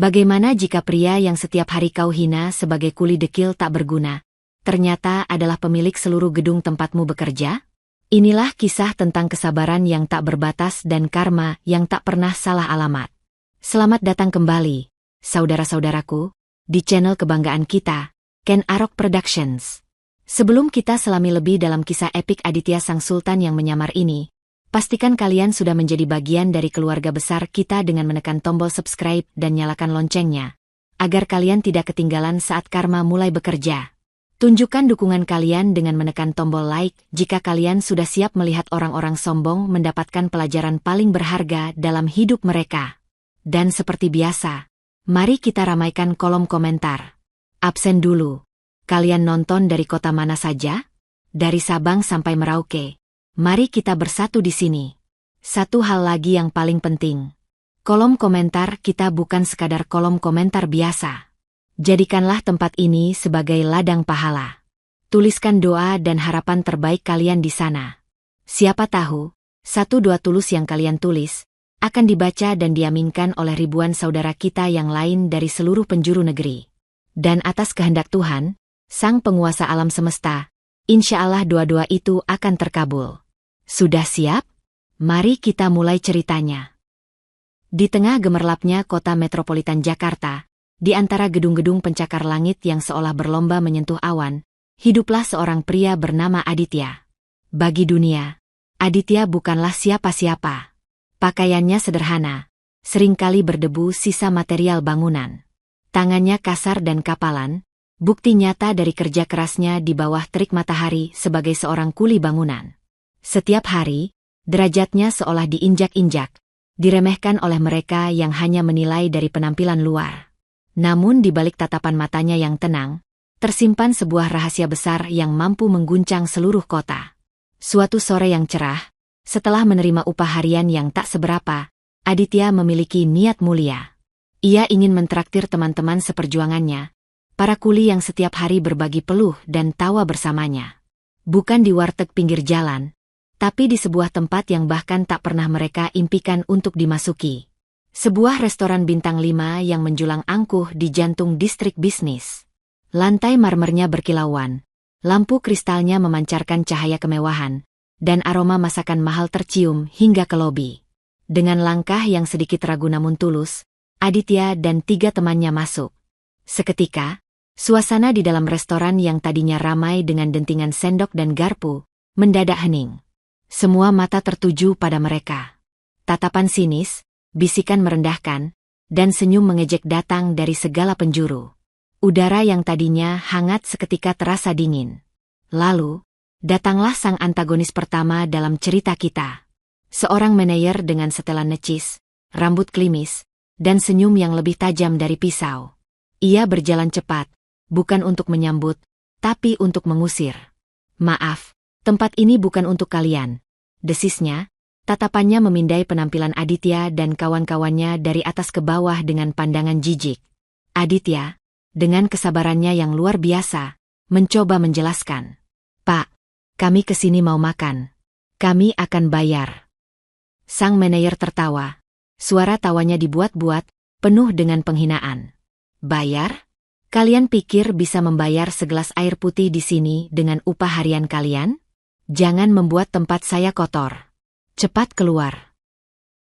Bagaimana jika pria yang setiap hari kau hina sebagai kuli dekil tak berguna, ternyata adalah pemilik seluruh gedung tempatmu bekerja? Inilah kisah tentang kesabaran yang tak berbatas dan karma yang tak pernah salah alamat. Selamat datang kembali, saudara-saudaraku, di channel kebanggaan kita, Ken Arok Productions. Sebelum kita selami lebih dalam kisah epik Aditya Sang Sultan yang menyamar ini, pastikan kalian sudah menjadi bagian dari keluarga besar kita dengan menekan tombol subscribe dan nyalakan loncengnya, agar kalian tidak ketinggalan saat karma mulai bekerja. Tunjukkan dukungan kalian dengan menekan tombol like jika kalian sudah siap melihat orang-orang sombong mendapatkan pelajaran paling berharga dalam hidup mereka. Dan seperti biasa, mari kita ramaikan kolom komentar. Absen dulu. Kalian nonton dari kota mana saja? Dari Sabang sampai Merauke. Mari kita bersatu di sini. Satu hal lagi yang paling penting. Kolom komentar kita bukan sekadar kolom komentar biasa. Jadikanlah tempat ini sebagai ladang pahala. Tuliskan doa dan harapan terbaik kalian di sana. Siapa tahu, 1-2 tulus yang kalian tulis akan dibaca dan diaminkan oleh ribuan saudara kita yang lain dari seluruh penjuru negeri. Dan atas kehendak Tuhan, Sang Penguasa alam semesta, insya Allah doa-doa itu akan terkabul. Sudah siap? Mari kita mulai ceritanya. Di tengah gemerlapnya kota metropolitan Jakarta, di antara gedung-gedung pencakar langit yang seolah berlomba menyentuh awan, hiduplah seorang pria bernama Aditya. Bagi dunia, Aditya bukanlah siapa-siapa. Pakaiannya sederhana, seringkali berdebu sisa material bangunan. Tangannya kasar dan kapalan, bukti nyata dari kerja kerasnya di bawah terik matahari sebagai seorang kuli bangunan. Setiap hari, derajatnya seolah diinjak-injak, diremehkan oleh mereka yang hanya menilai dari penampilan luar. Namun di balik tatapan matanya yang tenang, tersimpan sebuah rahasia besar yang mampu mengguncang seluruh kota. Suatu sore yang cerah, setelah menerima upah harian yang tak seberapa, Aditya memiliki niat mulia. Ia ingin mentraktir teman-teman seperjuangannya, para kuli yang setiap hari berbagi peluh dan tawa bersamanya. Bukan di warteg pinggir jalan, tapi di sebuah tempat yang bahkan tak pernah mereka impikan untuk dimasuki. Sebuah restoran bintang 5 yang menjulang angkuh di jantung distrik bisnis. Lantai marmernya berkilauan, lampu kristalnya memancarkan cahaya kemewahan, dan aroma masakan mahal tercium hingga ke lobi. Dengan langkah yang sedikit ragu namun tulus, Aditya dan 3 temannya masuk. Seketika, suasana di dalam restoran yang tadinya ramai dengan dentingan sendok dan garpu, mendadak hening. Semua mata tertuju pada mereka. Tatapan sinis, bisikan merendahkan, dan senyum mengejek datang dari segala penjuru. Udara yang tadinya hangat seketika terasa dingin. Lalu, datanglah sang antagonis pertama dalam cerita kita. Seorang manajer dengan setelan necis, rambut klimis, dan senyum yang lebih tajam dari pisau. Ia berjalan cepat, bukan untuk menyambut, tapi untuk mengusir. Maaf, tempat ini bukan untuk kalian. Desisnya, tatapannya memindai penampilan Aditya dan kawan-kawannya dari atas ke bawah dengan pandangan jijik. Aditya, dengan kesabarannya yang luar biasa, mencoba menjelaskan. Pak, kami kesini mau makan. Kami akan bayar. Sang manajer tertawa. Suara tawanya dibuat-buat, penuh dengan penghinaan. Bayar? Kalian pikir bisa membayar segelas air putih di sini dengan upah harian kalian? Jangan membuat tempat saya kotor. Cepat keluar.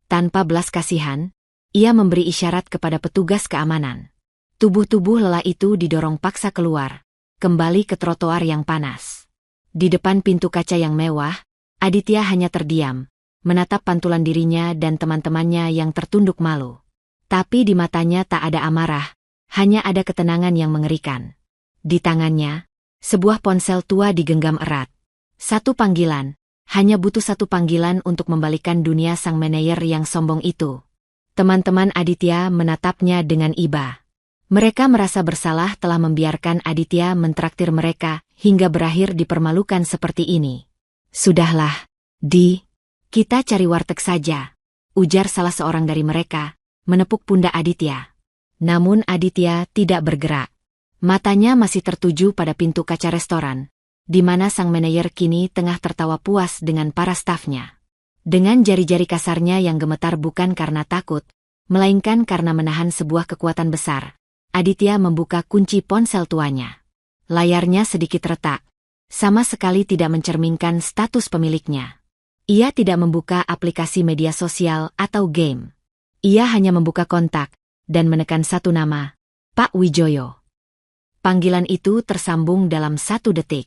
Tanpa belas kasihan, ia memberi isyarat kepada petugas keamanan. Tubuh-tubuh lelah itu didorong paksa keluar, kembali ke trotoar yang panas. Di depan pintu kaca yang mewah, Aditya hanya terdiam, menatap pantulan dirinya dan teman-temannya yang tertunduk malu. Tapi di matanya tak ada amarah, hanya ada ketenangan yang mengerikan. Di tangannya, sebuah ponsel tua digenggam erat. Satu panggilan, hanya butuh satu panggilan untuk membalikan dunia sang manajer yang sombong itu. Teman-teman Aditya menatapnya dengan iba. Mereka merasa bersalah telah membiarkan Aditya mentraktir mereka hingga berakhir dipermalukan seperti ini. Sudahlah, kita cari warteg saja, ujar salah seorang dari mereka, menepuk pundak Aditya. Namun Aditya tidak bergerak. Matanya masih tertuju pada pintu kaca restoran, di mana sang manajer kini tengah tertawa puas dengan para stafnya. Dengan jari-jari kasarnya yang gemetar bukan karena takut, melainkan karena menahan sebuah kekuatan besar. Aditya membuka kunci ponsel tuanya. Layarnya sedikit retak, sama sekali tidak mencerminkan status pemiliknya. Ia tidak membuka aplikasi media sosial atau game. Ia hanya membuka kontak dan menekan satu nama, Pak Wijoyo. Panggilan itu tersambung dalam 1 detik.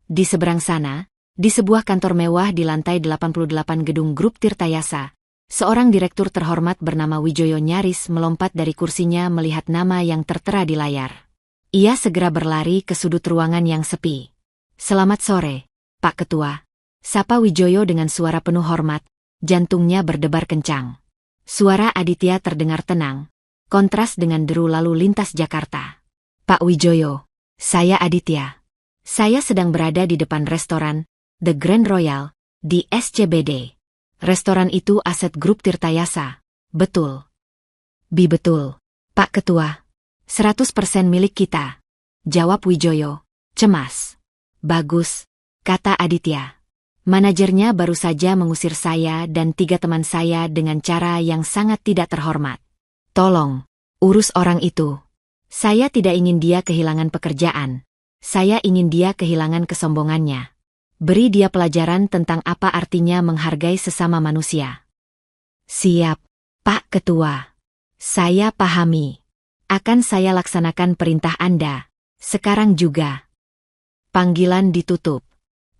Di seberang sana, di sebuah kantor mewah di lantai 88 gedung Grup Tirtayasa, seorang direktur terhormat bernama Wijoyo nyaris melompat dari kursinya melihat nama yang tertera di layar. Ia segera berlari ke sudut ruangan yang sepi. "Selamat sore, Pak Ketua," sapa Wijoyo dengan suara penuh hormat, jantungnya berdebar kencang. Suara Aditya terdengar tenang, kontras dengan deru lalu lintas Jakarta. "Pak Wijoyo, saya Aditya. Saya sedang berada di depan restoran, The Grand Royal, di SCBD. Restoran itu aset Grup Tirtayasa, betul?" Betul, Pak Ketua. 100% milik kita," jawab Wijoyo, cemas. "Bagus," kata Aditya. "Manajernya baru saja mengusir saya dan 3 teman saya dengan cara yang sangat tidak terhormat. Tolong, urus orang itu. Saya tidak ingin dia kehilangan pekerjaan. Saya ingin dia kehilangan kesombongannya. Beri dia pelajaran tentang apa artinya menghargai sesama manusia." "Siap, Pak Ketua. Saya pahami. Akan saya laksanakan perintah Anda. Sekarang juga." Panggilan ditutup.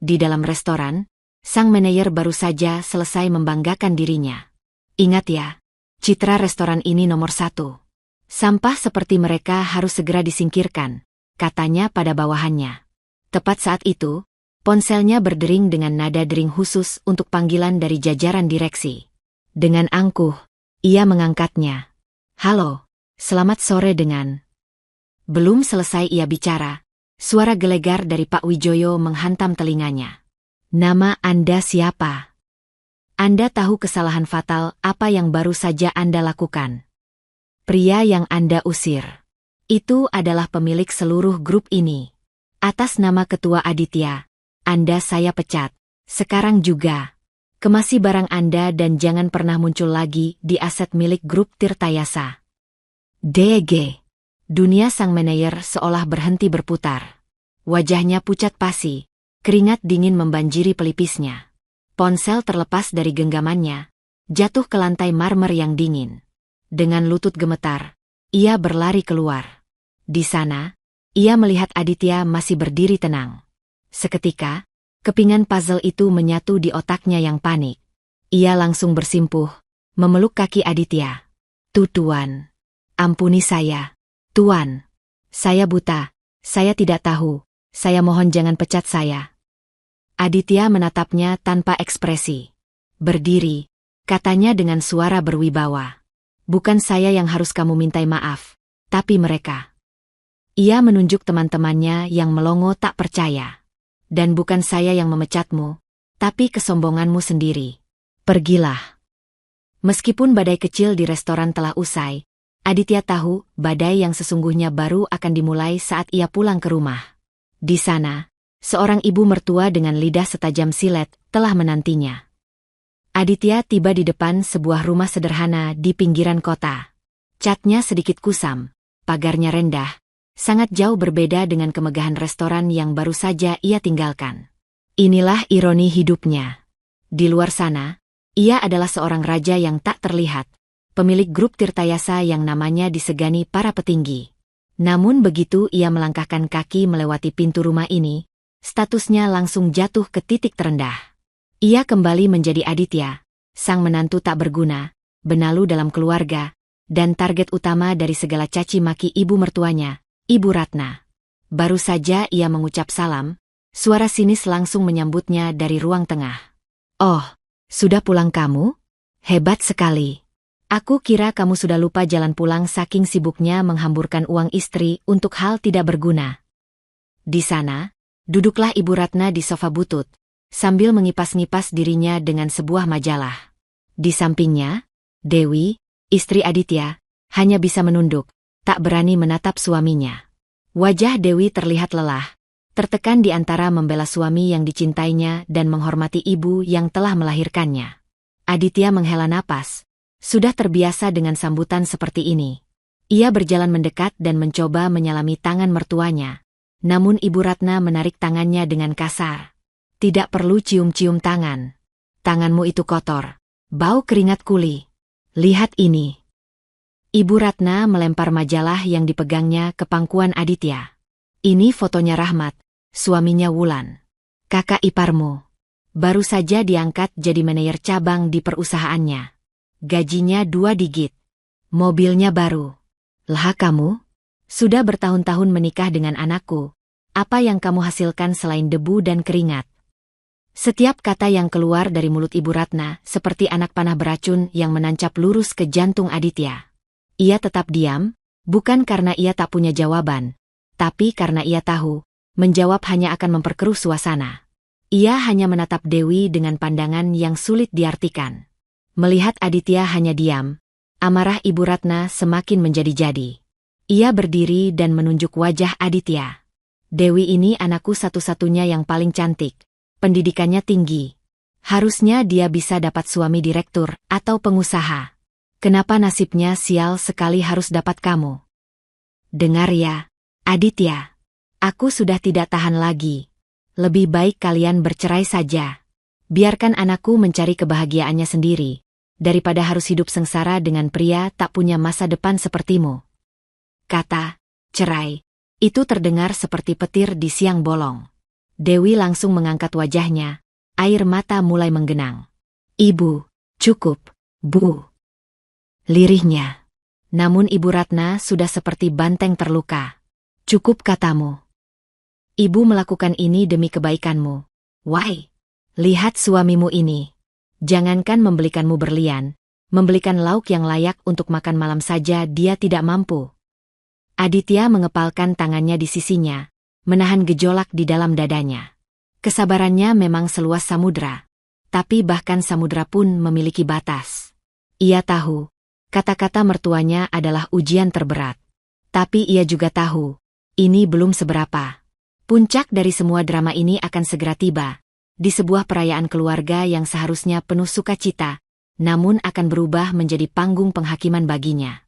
Di dalam restoran, sang manajer baru saja selesai membanggakan dirinya. "Ingat ya, citra restoran ini nomor 1. Sampah seperti mereka harus segera disingkirkan," katanya pada bawahannya. Tepat saat itu, ponselnya berdering dengan nada dering khusus untuk panggilan dari jajaran direksi. Dengan angkuh, ia mengangkatnya. "Halo, selamat sore dengan..." Belum selesai ia bicara, suara gelegar dari Pak Wijoyo menghantam telinganya. "Nama Anda siapa? Anda tahu kesalahan fatal apa yang baru saja Anda lakukan? Pria yang Anda usir itu adalah pemilik seluruh grup ini. Atas nama Ketua Aditya, Anda saya pecat. Sekarang juga. Kemasi barang Anda dan jangan pernah muncul lagi di aset milik Grup Tirtayasa." DG. Dunia sang manajer seolah berhenti berputar. Wajahnya pucat pasi, keringat dingin membanjiri pelipisnya. Ponsel terlepas dari genggamannya, jatuh ke lantai marmer yang dingin. Dengan lutut gemetar, ia berlari keluar. Di sana, ia melihat Aditya masih berdiri tenang. Seketika, kepingan puzzle itu menyatu di otaknya yang panik. Ia langsung bersimpuh, memeluk kaki Aditya. Tuan, ampuni saya. Tuan, saya buta, saya tidak tahu, saya mohon jangan pecat saya." Aditya menatapnya tanpa ekspresi. "Berdiri," katanya dengan suara berwibawa. "Bukan saya yang harus kamu mintai maaf, tapi mereka." Ia menunjuk teman-temannya yang melongo tak percaya. "Dan bukan saya yang memecatmu, tapi kesombonganmu sendiri. Pergilah." Meskipun badai kecil di restoran telah usai, Aditya tahu badai yang sesungguhnya baru akan dimulai saat ia pulang ke rumah. Di sana, seorang ibu mertua dengan lidah setajam silet telah menantinya. Aditya tiba di depan sebuah rumah sederhana di pinggiran kota. Catnya sedikit kusam, pagarnya rendah, sangat jauh berbeda dengan kemegahan restoran yang baru saja ia tinggalkan. Inilah ironi hidupnya. Di luar sana, ia adalah seorang raja yang tak terlihat, pemilik Grup Tirtayasa yang namanya disegani para petinggi. Namun begitu ia melangkahkan kaki melewati pintu rumah ini, statusnya langsung jatuh ke titik terendah. Ia kembali menjadi Aditya, sang menantu tak berguna, benalu dalam keluarga, dan target utama dari segala caci maki ibu mertuanya, Ibu Ratna. Baru saja ia mengucap salam, suara sinis langsung menyambutnya dari ruang tengah. "Oh, sudah pulang kamu? Hebat sekali. Aku kira kamu sudah lupa jalan pulang saking sibuknya menghamburkan uang istri untuk hal tidak berguna." Di sana, duduklah Ibu Ratna di sofa butut, sambil mengipas-ngipas dirinya dengan sebuah majalah. Di sampingnya, Dewi, istri Aditya, hanya bisa menunduk, tak berani menatap suaminya. Wajah Dewi terlihat lelah, tertekan di antara membela suami yang dicintainya dan menghormati ibu yang telah melahirkannya. Aditya menghela napas, Sudah terbiasa dengan sambutan seperti ini. Ia berjalan mendekat dan mencoba menyalami tangan mertuanya. Namun Ibu Ratna menarik tangannya dengan kasar. Tidak perlu cium-cium tangan. Tanganmu itu kotor. Bau keringat kuli. Lihat ini. Ibu Ratna melempar majalah yang dipegangnya ke pangkuan Aditya. Ini fotonya Rahmat, suaminya Wulan. Kakak iparmu. Baru saja diangkat jadi manajer cabang di perusahaannya. Gajinya 2 digit. Mobilnya baru. Lah kamu? Sudah bertahun-tahun menikah dengan anakku. Apa yang kamu hasilkan selain debu dan keringat? Setiap kata yang keluar dari mulut Ibu Ratna seperti anak panah beracun yang menancap lurus ke jantung Aditya. Ia tetap diam, bukan karena ia tak punya jawaban, tapi karena ia tahu, menjawab hanya akan memperkeruh suasana. Ia hanya menatap Dewi dengan pandangan yang sulit diartikan. Melihat Aditya hanya diam, amarah Ibu Ratna semakin menjadi-jadi. Ia berdiri dan menunjuk wajah Aditya. Dewi ini anakku satu-satunya yang paling cantik. Pendidikannya tinggi. Harusnya dia bisa dapat suami direktur atau pengusaha. Kenapa nasibnya sial sekali harus dapat kamu? Dengar ya, Aditya. Aku sudah tidak tahan lagi. Lebih baik kalian bercerai saja. Biarkan anakku mencari kebahagiaannya sendiri, daripada harus hidup sengsara dengan pria tak punya masa depan sepertimu. Kata, cerai, itu terdengar seperti petir di siang bolong. Dewi langsung mengangkat wajahnya, air mata mulai menggenang. Ibu, cukup, Bu. Lirihnya. Namun Ibu Ratna sudah seperti banteng terluka. Cukup katamu. Ibu melakukan ini demi kebaikanmu. Why? Lihat suamimu ini. Jangankan membelikanmu berlian, membelikan lauk yang layak untuk makan malam saja dia tidak mampu. Aditya mengepalkan tangannya di sisinya, menahan gejolak di dalam dadanya. Kesabarannya memang seluas samudra. Tapi bahkan samudra pun memiliki batas. Ia tahu, kata-kata mertuanya adalah ujian terberat. Tapi ia juga tahu, ini belum seberapa. Puncak dari semua drama ini akan segera tiba. Di sebuah perayaan keluarga yang seharusnya penuh sukacita, namun akan berubah menjadi panggung penghakiman baginya.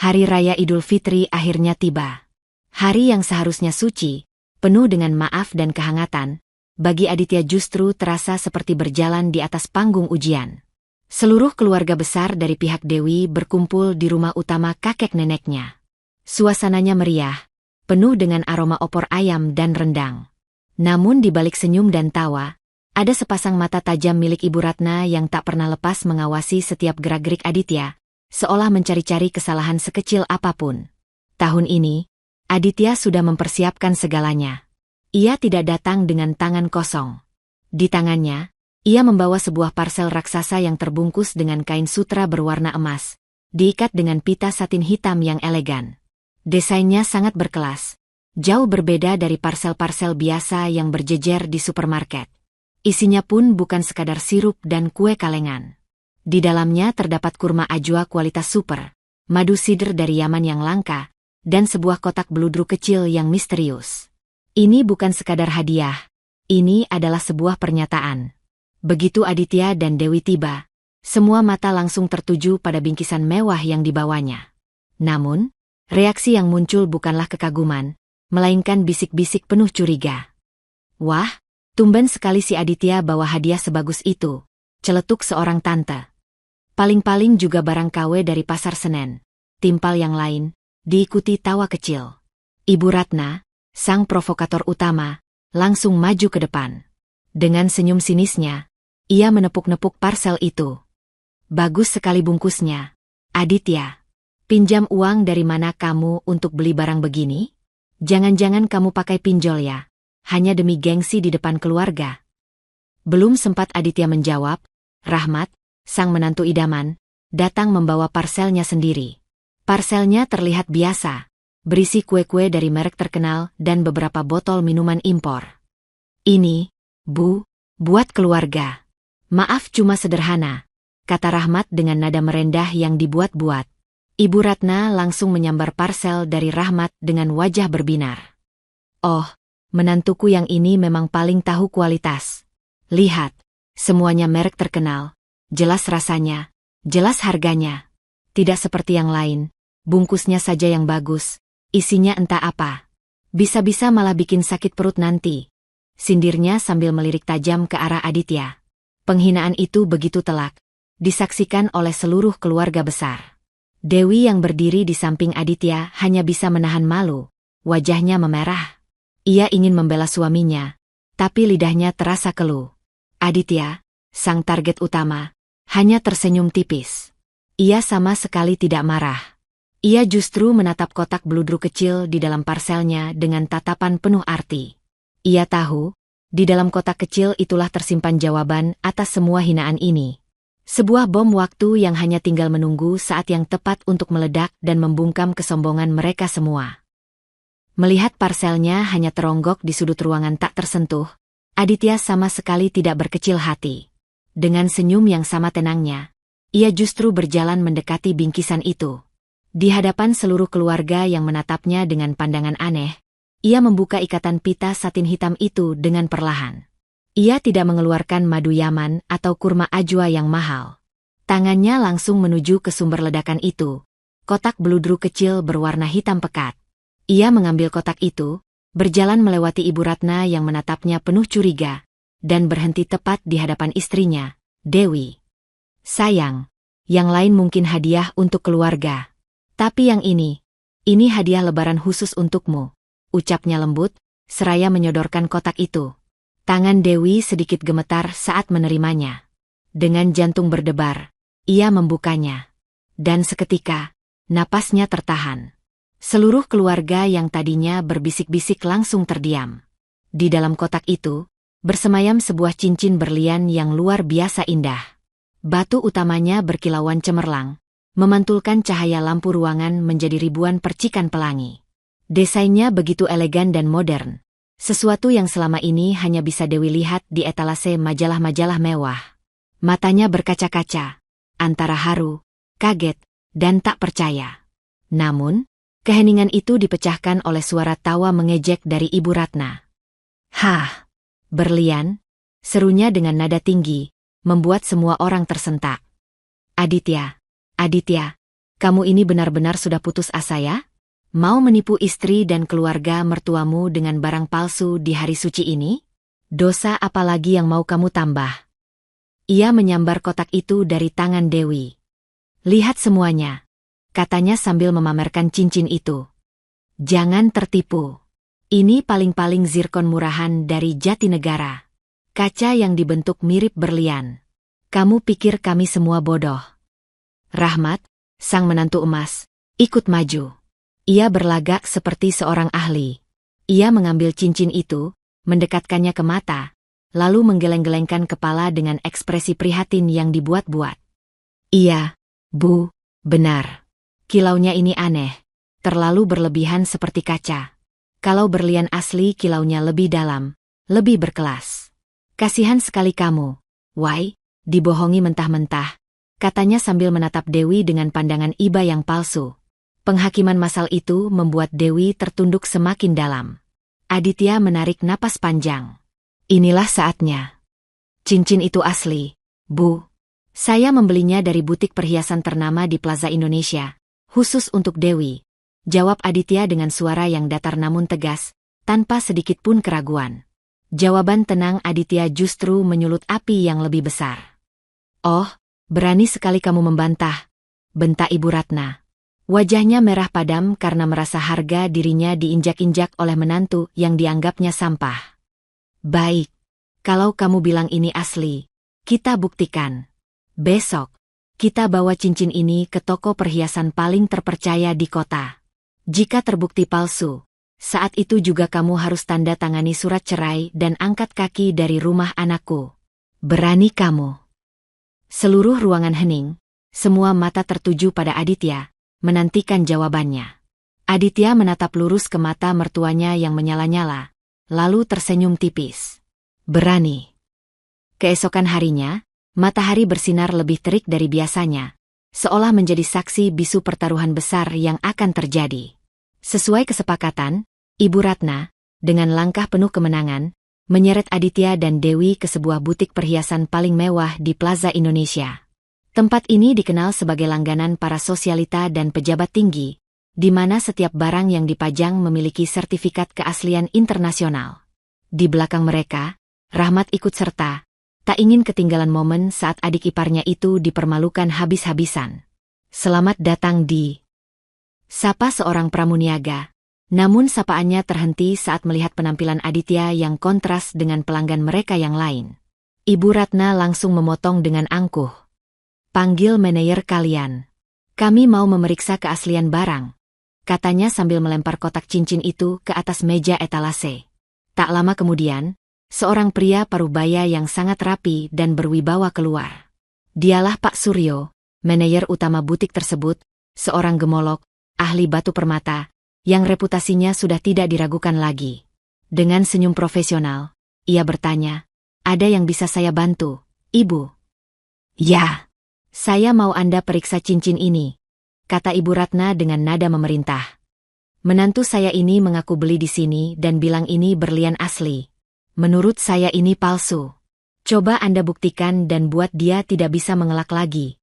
Hari Raya Idul Fitri akhirnya tiba. Hari yang seharusnya suci, penuh dengan maaf dan kehangatan, bagi Aditya justru terasa seperti berjalan di atas panggung ujian. Seluruh keluarga besar dari pihak Dewi berkumpul di rumah utama kakek neneknya. Suasananya meriah, penuh dengan aroma opor ayam dan rendang. Namun di balik senyum dan tawa, ada sepasang mata tajam milik Ibu Ratna yang tak pernah lepas mengawasi setiap gerak-gerik Aditya, seolah mencari-cari kesalahan sekecil apapun. Tahun ini, Aditya sudah mempersiapkan segalanya. Ia tidak datang dengan tangan kosong. Di tangannya, ia membawa sebuah parsel raksasa yang terbungkus dengan kain sutra berwarna emas, diikat dengan pita satin hitam yang elegan. Desainnya sangat berkelas, jauh berbeda dari parsel-parsel biasa yang berjejer di supermarket. Isinya pun bukan sekadar sirup dan kue kalengan. Di dalamnya terdapat kurma ajwa kualitas super, madu sider dari Yaman yang langka, dan sebuah kotak beludru kecil yang misterius. Ini bukan sekadar hadiah, ini adalah sebuah pernyataan. Begitu Aditya dan Dewi tiba, semua mata langsung tertuju pada bingkisan mewah yang dibawanya. Namun, reaksi yang muncul bukanlah kekaguman, melainkan bisik-bisik penuh curiga. Wah, tumben sekali si Aditya bawa hadiah sebagus itu, celetuk seorang tante. Paling-paling juga barang KW dari Pasar Senen. Timpal yang lain, diikuti tawa kecil. Ibu Ratna, sang provokator utama, langsung maju ke depan. Dengan senyum sinisnya, ia menepuk-nepuk parsel itu. Bagus sekali bungkusnya. Aditya, pinjam uang dari mana kamu untuk beli barang begini? Jangan-jangan kamu pakai pinjol ya? Hanya demi gengsi di depan keluarga. Belum sempat Aditya menjawab, Rahmat, sang menantu idaman, datang membawa parselnya sendiri. Parselnya terlihat biasa, berisi kue-kue dari merek terkenal dan beberapa botol minuman impor. Ini, Bu, buat keluarga. Maaf cuma sederhana, kata Rahmat dengan nada merendah yang dibuat-buat. Ibu Ratna langsung menyambar parsel dari Rahmat dengan wajah berbinar. Oh, menantuku yang ini memang paling tahu kualitas. Lihat, semuanya merek terkenal, jelas rasanya, Jelas harganya. Tidak seperti yang lain. Bungkusnya saja yang bagus. Isinya entah apa. Bisa-bisa malah bikin sakit perut nanti. Sindirnya sambil melirik tajam ke arah Aditya. Penghinaan itu begitu telak. Disaksikan oleh seluruh keluarga besar. Dewi yang berdiri di samping Aditya hanya bisa menahan malu. Wajahnya memerah. Ia ingin membela suaminya. Tapi lidahnya terasa keluh. Aditya, sang target utama, hanya tersenyum tipis. Ia sama sekali tidak marah. Ia justru menatap kotak bludru kecil di dalam parselnya dengan tatapan penuh arti. Ia tahu, di dalam kotak kecil itulah tersimpan jawaban atas semua hinaan ini. Sebuah bom waktu yang hanya tinggal menunggu saat yang tepat untuk meledak dan membungkam kesombongan mereka semua. Melihat parselnya hanya teronggok di sudut ruangan tak tersentuh, Aditya sama sekali tidak berkecil hati. Dengan senyum yang sama tenangnya, ia justru berjalan mendekati bingkisan itu. Di hadapan seluruh keluarga yang menatapnya dengan pandangan aneh, ia membuka ikatan pita satin hitam itu dengan perlahan. Ia tidak mengeluarkan madu Yaman atau kurma ajwa yang mahal. Tangannya langsung menuju ke sumber ledakan itu. Kotak bludru kecil berwarna hitam pekat. Ia mengambil kotak itu, berjalan melewati Ibu Ratna yang menatapnya penuh curiga, dan berhenti tepat di hadapan istrinya, Dewi. Sayang, yang lain mungkin hadiah untuk keluarga. Tapi yang ini hadiah lebaran khusus untukmu, ucapnya lembut, seraya menyodorkan kotak itu. Tangan Dewi sedikit gemetar saat menerimanya. Dengan jantung berdebar, ia membukanya. Dan seketika, napasnya tertahan. Seluruh keluarga yang tadinya berbisik-bisik langsung terdiam. Di dalam kotak itu, bersemayam sebuah cincin berlian yang luar biasa indah. Batu utamanya berkilauan cemerlang, memantulkan cahaya lampu ruangan menjadi ribuan percikan pelangi. Desainnya begitu elegan dan modern. Sesuatu yang selama ini hanya bisa Dewi lihat di etalase majalah-majalah mewah. Matanya berkaca-kaca, antara haru, kaget, dan tak percaya. Namun, keheningan itu dipecahkan oleh suara tawa mengejek dari Ibu Ratna. "Hah, berlian?" serunya dengan nada tinggi, membuat semua orang tersentak. Aditya, kamu ini benar-benar sudah putus asa ya? Mau menipu istri dan keluarga mertuamu dengan barang palsu di hari suci ini? Dosa apa lagi yang mau kamu tambah?" Ia menyambar kotak itu dari tangan Dewi. "Lihat semuanya," katanya sambil memamerkan cincin itu. "Jangan tertipu. Ini paling-paling zirkon murahan dari Jatinegara. Kaca yang dibentuk mirip berlian. Kamu pikir kami semua bodoh?" Rahmat, sang menantu emas, ikut maju. Ia berlagak seperti seorang ahli. Ia mengambil cincin itu, mendekatkannya ke mata, lalu menggeleng-gelengkan kepala dengan ekspresi prihatin yang dibuat-buat. "Iya, Bu, benar. Kilaunya ini aneh, terlalu berlebihan seperti kaca. Kalau berlian asli kilaunya lebih dalam, lebih berkelas. Kasihan sekali kamu, Wai, dibohongi mentah-mentah," katanya sambil menatap Dewi dengan pandangan iba yang palsu. Penghakiman massal itu membuat Dewi tertunduk semakin dalam. Aditya menarik napas panjang. "Inilah saatnya. Cincin itu asli, Bu. Saya membelinya dari butik perhiasan ternama di Plaza Indonesia, khusus untuk Dewi," jawab Aditya dengan suara yang datar namun tegas, tanpa sedikit pun keraguan. Jawaban tenang Aditya justru menyulut api yang lebih besar. "Oh, berani sekali kamu membantah," bentak Ibu Ratna. Wajahnya merah padam karena merasa harga dirinya diinjak-injak oleh menantu yang dianggapnya sampah. "Baik, kalau kamu bilang ini asli, kita buktikan. Besok, kita bawa cincin ini ke toko perhiasan paling terpercaya di kota. Jika terbukti palsu, saat itu juga kamu harus tanda tangani surat cerai dan angkat kaki dari rumah anakku. Berani kamu?" Seluruh ruangan hening, semua mata tertuju pada Aditya, menantikan jawabannya. Aditya menatap lurus ke mata mertuanya yang menyala-nyala, lalu tersenyum tipis. "Berani." Keesokan harinya, matahari bersinar lebih terik dari biasanya, seolah menjadi saksi bisu pertaruhan besar yang akan terjadi. Sesuai kesepakatan, Ibu Ratna, dengan langkah penuh kemenangan, menyeret Aditya dan Dewi ke sebuah butik perhiasan paling mewah di Plaza Indonesia. Tempat ini dikenal sebagai langganan para sosialita dan pejabat tinggi, di mana setiap barang yang dipajang memiliki sertifikat keaslian internasional. Di belakang mereka, Rahmat ikut serta, tak ingin ketinggalan momen saat adik iparnya itu dipermalukan habis-habisan. Selamat datang di... Sapa seorang pramuniaga. Namun sapaannya terhenti saat melihat penampilan Aditya yang kontras dengan pelanggan mereka yang lain. Ibu Ratna langsung memotong dengan angkuh. Panggil manajer kalian. Kami mau memeriksa keaslian barang, katanya sambil melempar kotak cincin itu ke atas meja etalase. Tak lama kemudian, seorang pria parubaya yang sangat rapi dan berwibawa keluar. Dialah Pak Suryo, manajer utama butik tersebut, seorang gemolok, ahli batu permata, yang reputasinya sudah tidak diragukan lagi. Dengan senyum profesional, ia bertanya, "Ada yang bisa saya bantu, Ibu?" "Ya, saya mau Anda periksa cincin ini," kata Ibu Ratna dengan nada memerintah. "Menantu saya ini mengaku beli di sini dan bilang ini berlian asli. Menurut saya ini palsu. Coba Anda buktikan dan buat dia tidak bisa mengelak lagi."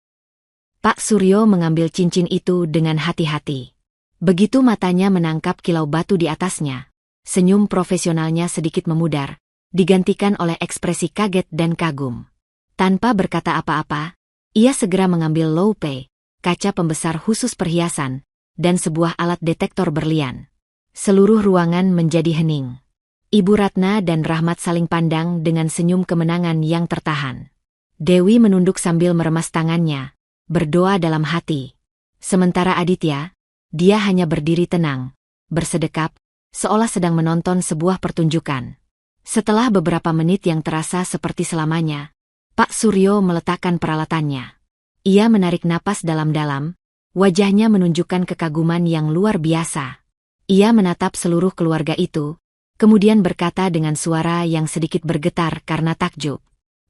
Pak Suryo mengambil cincin itu dengan hati-hati. Begitu matanya menangkap kilau batu di atasnya, senyum profesionalnya sedikit memudar, digantikan oleh ekspresi kaget dan kagum. Tanpa berkata apa-apa, ia segera mengambil loupe, kaca pembesar khusus perhiasan, dan sebuah alat detektor berlian. Seluruh ruangan menjadi hening. Ibu Ratna dan Rahmat saling pandang dengan senyum kemenangan yang tertahan. Dewi menunduk sambil meremas tangannya, berdoa dalam hati. Sementara Aditya, dia hanya berdiri tenang, bersedekap, seolah sedang menonton sebuah pertunjukan. Setelah beberapa menit yang terasa seperti selamanya, Pak Suryo meletakkan peralatannya. Ia menarik napas dalam-dalam, wajahnya menunjukkan kekaguman yang luar biasa. Ia menatap seluruh keluarga itu, kemudian berkata dengan suara yang sedikit bergetar karena takjub.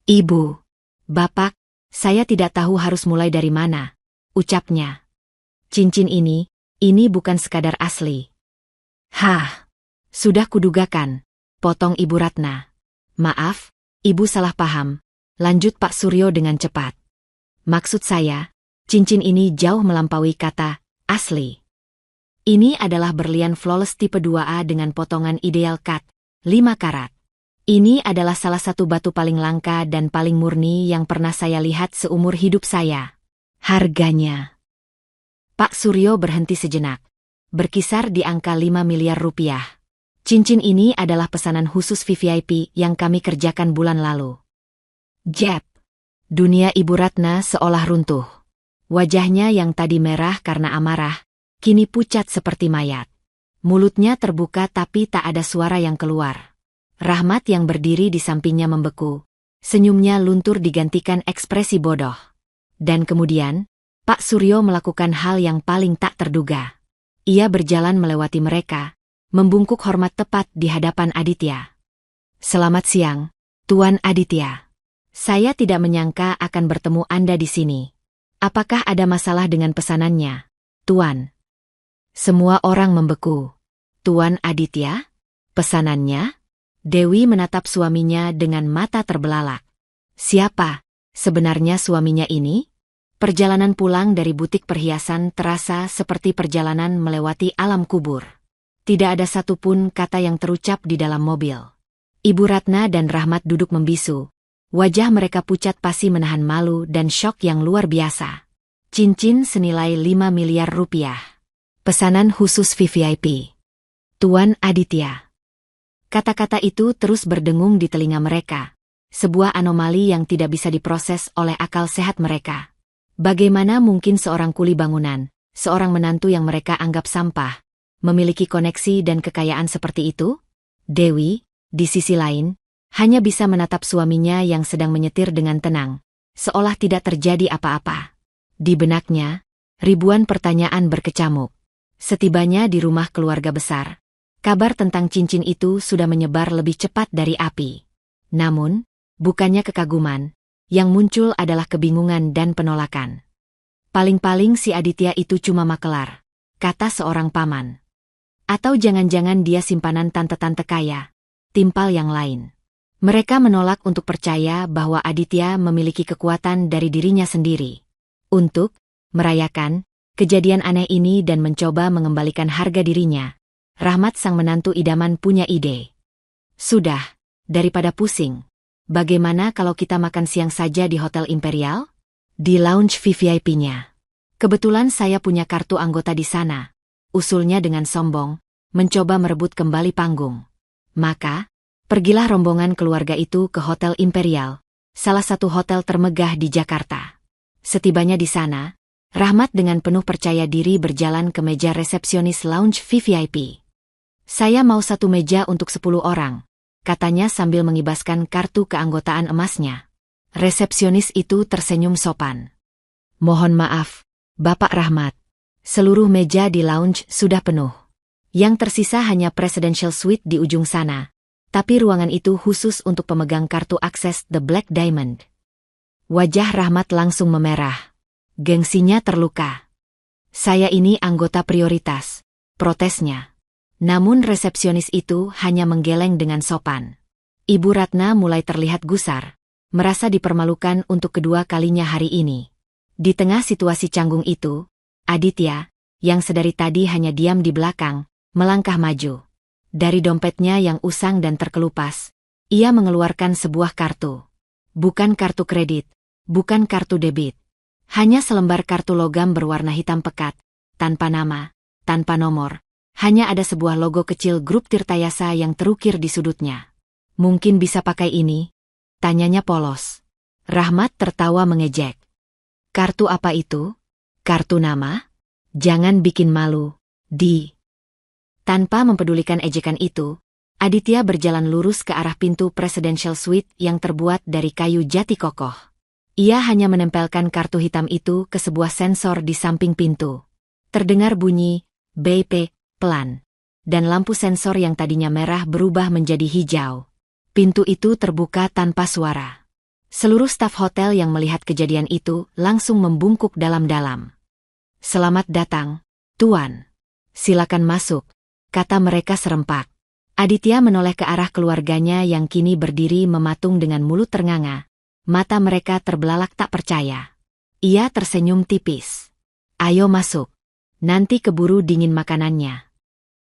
"Ibu, Bapak, saya tidak tahu harus mulai dari mana," ucapnya. "Cincin ini bukan sekadar asli." "Hah, sudah kudugakan," potong Ibu Ratna. "Maaf, Ibu salah paham," lanjut Pak Suryo dengan cepat. "Maksud saya, cincin ini jauh melampaui kata asli. Ini adalah berlian flawless tipe 2A dengan potongan ideal cut, 5 karat. Ini adalah salah satu batu paling langka dan paling murni yang pernah saya lihat seumur hidup saya. Harganya..." Pak Suryo berhenti sejenak. "Berkisar di angka 5 miliar rupiah. Cincin ini adalah pesanan khusus VVIP yang kami kerjakan bulan lalu." Jep. Dunia Ibu Ratna seolah runtuh. Wajahnya yang tadi merah karena amarah, kini pucat seperti mayat. Mulutnya terbuka tapi tak ada suara yang keluar. Rahmat yang berdiri di sampingnya membeku. Senyumnya luntur digantikan ekspresi bodoh. Dan kemudian, Pak Suryo melakukan hal yang paling tak terduga. Ia berjalan melewati mereka, membungkuk hormat tepat di hadapan Aditya. "Selamat siang, Tuan Aditya. Saya tidak menyangka akan bertemu Anda di sini. Apakah ada masalah dengan pesanannya, Tuan?" Semua orang membeku. "Tuan Aditya? Pesanannya?" Dewi menatap suaminya dengan mata terbelalak. Siapa sebenarnya suaminya ini? Perjalanan pulang dari butik perhiasan terasa seperti perjalanan melewati alam kubur. Tidak ada satupun kata yang terucap di dalam mobil. Ibu Ratna dan Rahmat duduk membisu. Wajah mereka pucat pasi menahan malu dan syok yang luar biasa. Cincin senilai 5 miliar rupiah. Pesanan khusus VVIP. Tuan Aditya. Kata-kata itu terus berdengung di telinga mereka. Sebuah anomali yang tidak bisa diproses oleh akal sehat mereka. Bagaimana mungkin seorang kuli bangunan, seorang menantu yang mereka anggap sampah, memiliki koneksi dan kekayaan seperti itu? Dewi, di sisi lain, hanya bisa menatap suaminya yang sedang menyetir dengan tenang, seolah tidak terjadi apa-apa. Di benaknya, ribuan pertanyaan berkecamuk. Setibanya di rumah keluarga besar, kabar tentang cincin itu sudah menyebar lebih cepat dari api. Namun, bukannya kekaguman, yang muncul adalah kebingungan dan penolakan. "Paling-paling si Aditya itu cuma makelar," kata seorang paman. "Atau jangan-jangan dia simpanan tante-tante kaya," timpal yang lain. Mereka menolak untuk percaya bahwa Aditya memiliki kekuatan dari dirinya sendiri. Untuk merayakan kejadian aneh ini dan mencoba mengembalikan harga dirinya, Rahmat sang menantu idaman punya ide. Sudah, daripada pusing, bagaimana kalau kita makan siang saja di Hotel Imperial? Di lounge VVIP-nya. Kebetulan saya punya kartu anggota di sana. Usulnya dengan sombong, mencoba merebut kembali panggung. Maka, pergilah rombongan keluarga itu ke Hotel Imperial, salah satu hotel termegah di Jakarta. Setibanya di sana, Rahmat dengan penuh percaya diri berjalan ke meja resepsionis lounge VVIP. Saya mau satu meja untuk 10 orang, katanya sambil mengibaskan kartu keanggotaan emasnya. Resepsionis itu tersenyum sopan. Mohon maaf, Bapak Rahmat. Seluruh meja di lounge sudah penuh. Yang tersisa hanya Presidential Suite di ujung sana. Tapi ruangan itu khusus untuk pemegang kartu akses The Black Diamond. Wajah Rahmat langsung memerah. Gengsinya terluka. Saya ini anggota prioritas, protesnya. Namun resepsionis itu hanya menggeleng dengan sopan. Ibu Ratna mulai terlihat gusar, merasa dipermalukan untuk kedua kalinya hari ini. Di tengah situasi canggung itu, Aditya, yang sedari tadi hanya diam di belakang, melangkah maju. Dari dompetnya yang usang dan terkelupas, ia mengeluarkan sebuah kartu. Bukan kartu kredit, bukan kartu debit. Hanya selembar kartu logam berwarna hitam pekat, tanpa nama, tanpa nomor. Hanya ada sebuah logo kecil grup Tirtayasa yang terukir di sudutnya. Mungkin bisa pakai ini? Tanyanya polos. Rahmat tertawa mengejek. Kartu apa itu? Kartu nama? Jangan bikin malu, Di. Tanpa mempedulikan ejekan itu, Aditya berjalan lurus ke arah pintu Presidential Suite yang terbuat dari kayu jati kokoh. Ia hanya menempelkan kartu hitam itu ke sebuah sensor di samping pintu. Terdengar bunyi, BP, pelan. Dan lampu sensor yang tadinya merah berubah menjadi hijau. Pintu itu terbuka tanpa suara. Seluruh staf hotel yang melihat kejadian itu langsung membungkuk dalam-dalam. Selamat datang, Tuan. Silakan masuk, kata mereka serempak. Aditya menoleh ke arah keluarganya yang kini berdiri mematung dengan mulut ternganga. Mata mereka terbelalak tak percaya. Ia tersenyum tipis. Ayo masuk. Nanti keburu dingin makanannya.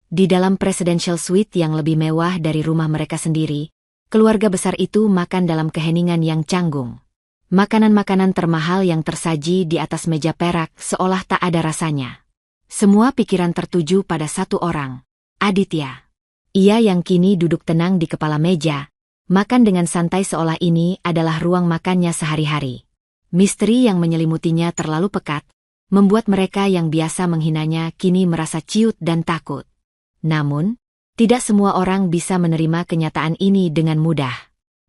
Di dalam Presidential Suite yang lebih mewah dari rumah mereka sendiri, keluarga besar itu makan dalam keheningan yang canggung. Makanan-makanan termahal yang tersaji di atas meja perak seolah tak ada rasanya. Semua pikiran tertuju pada satu orang, Aditya. Ia yang kini duduk tenang di kepala meja, makan dengan santai seolah ini adalah ruang makannya sehari-hari. Misteri yang menyelimutinya terlalu pekat, membuat mereka yang biasa menghinanya kini merasa ciut dan takut. Namun, tidak semua orang bisa menerima kenyataan ini dengan mudah.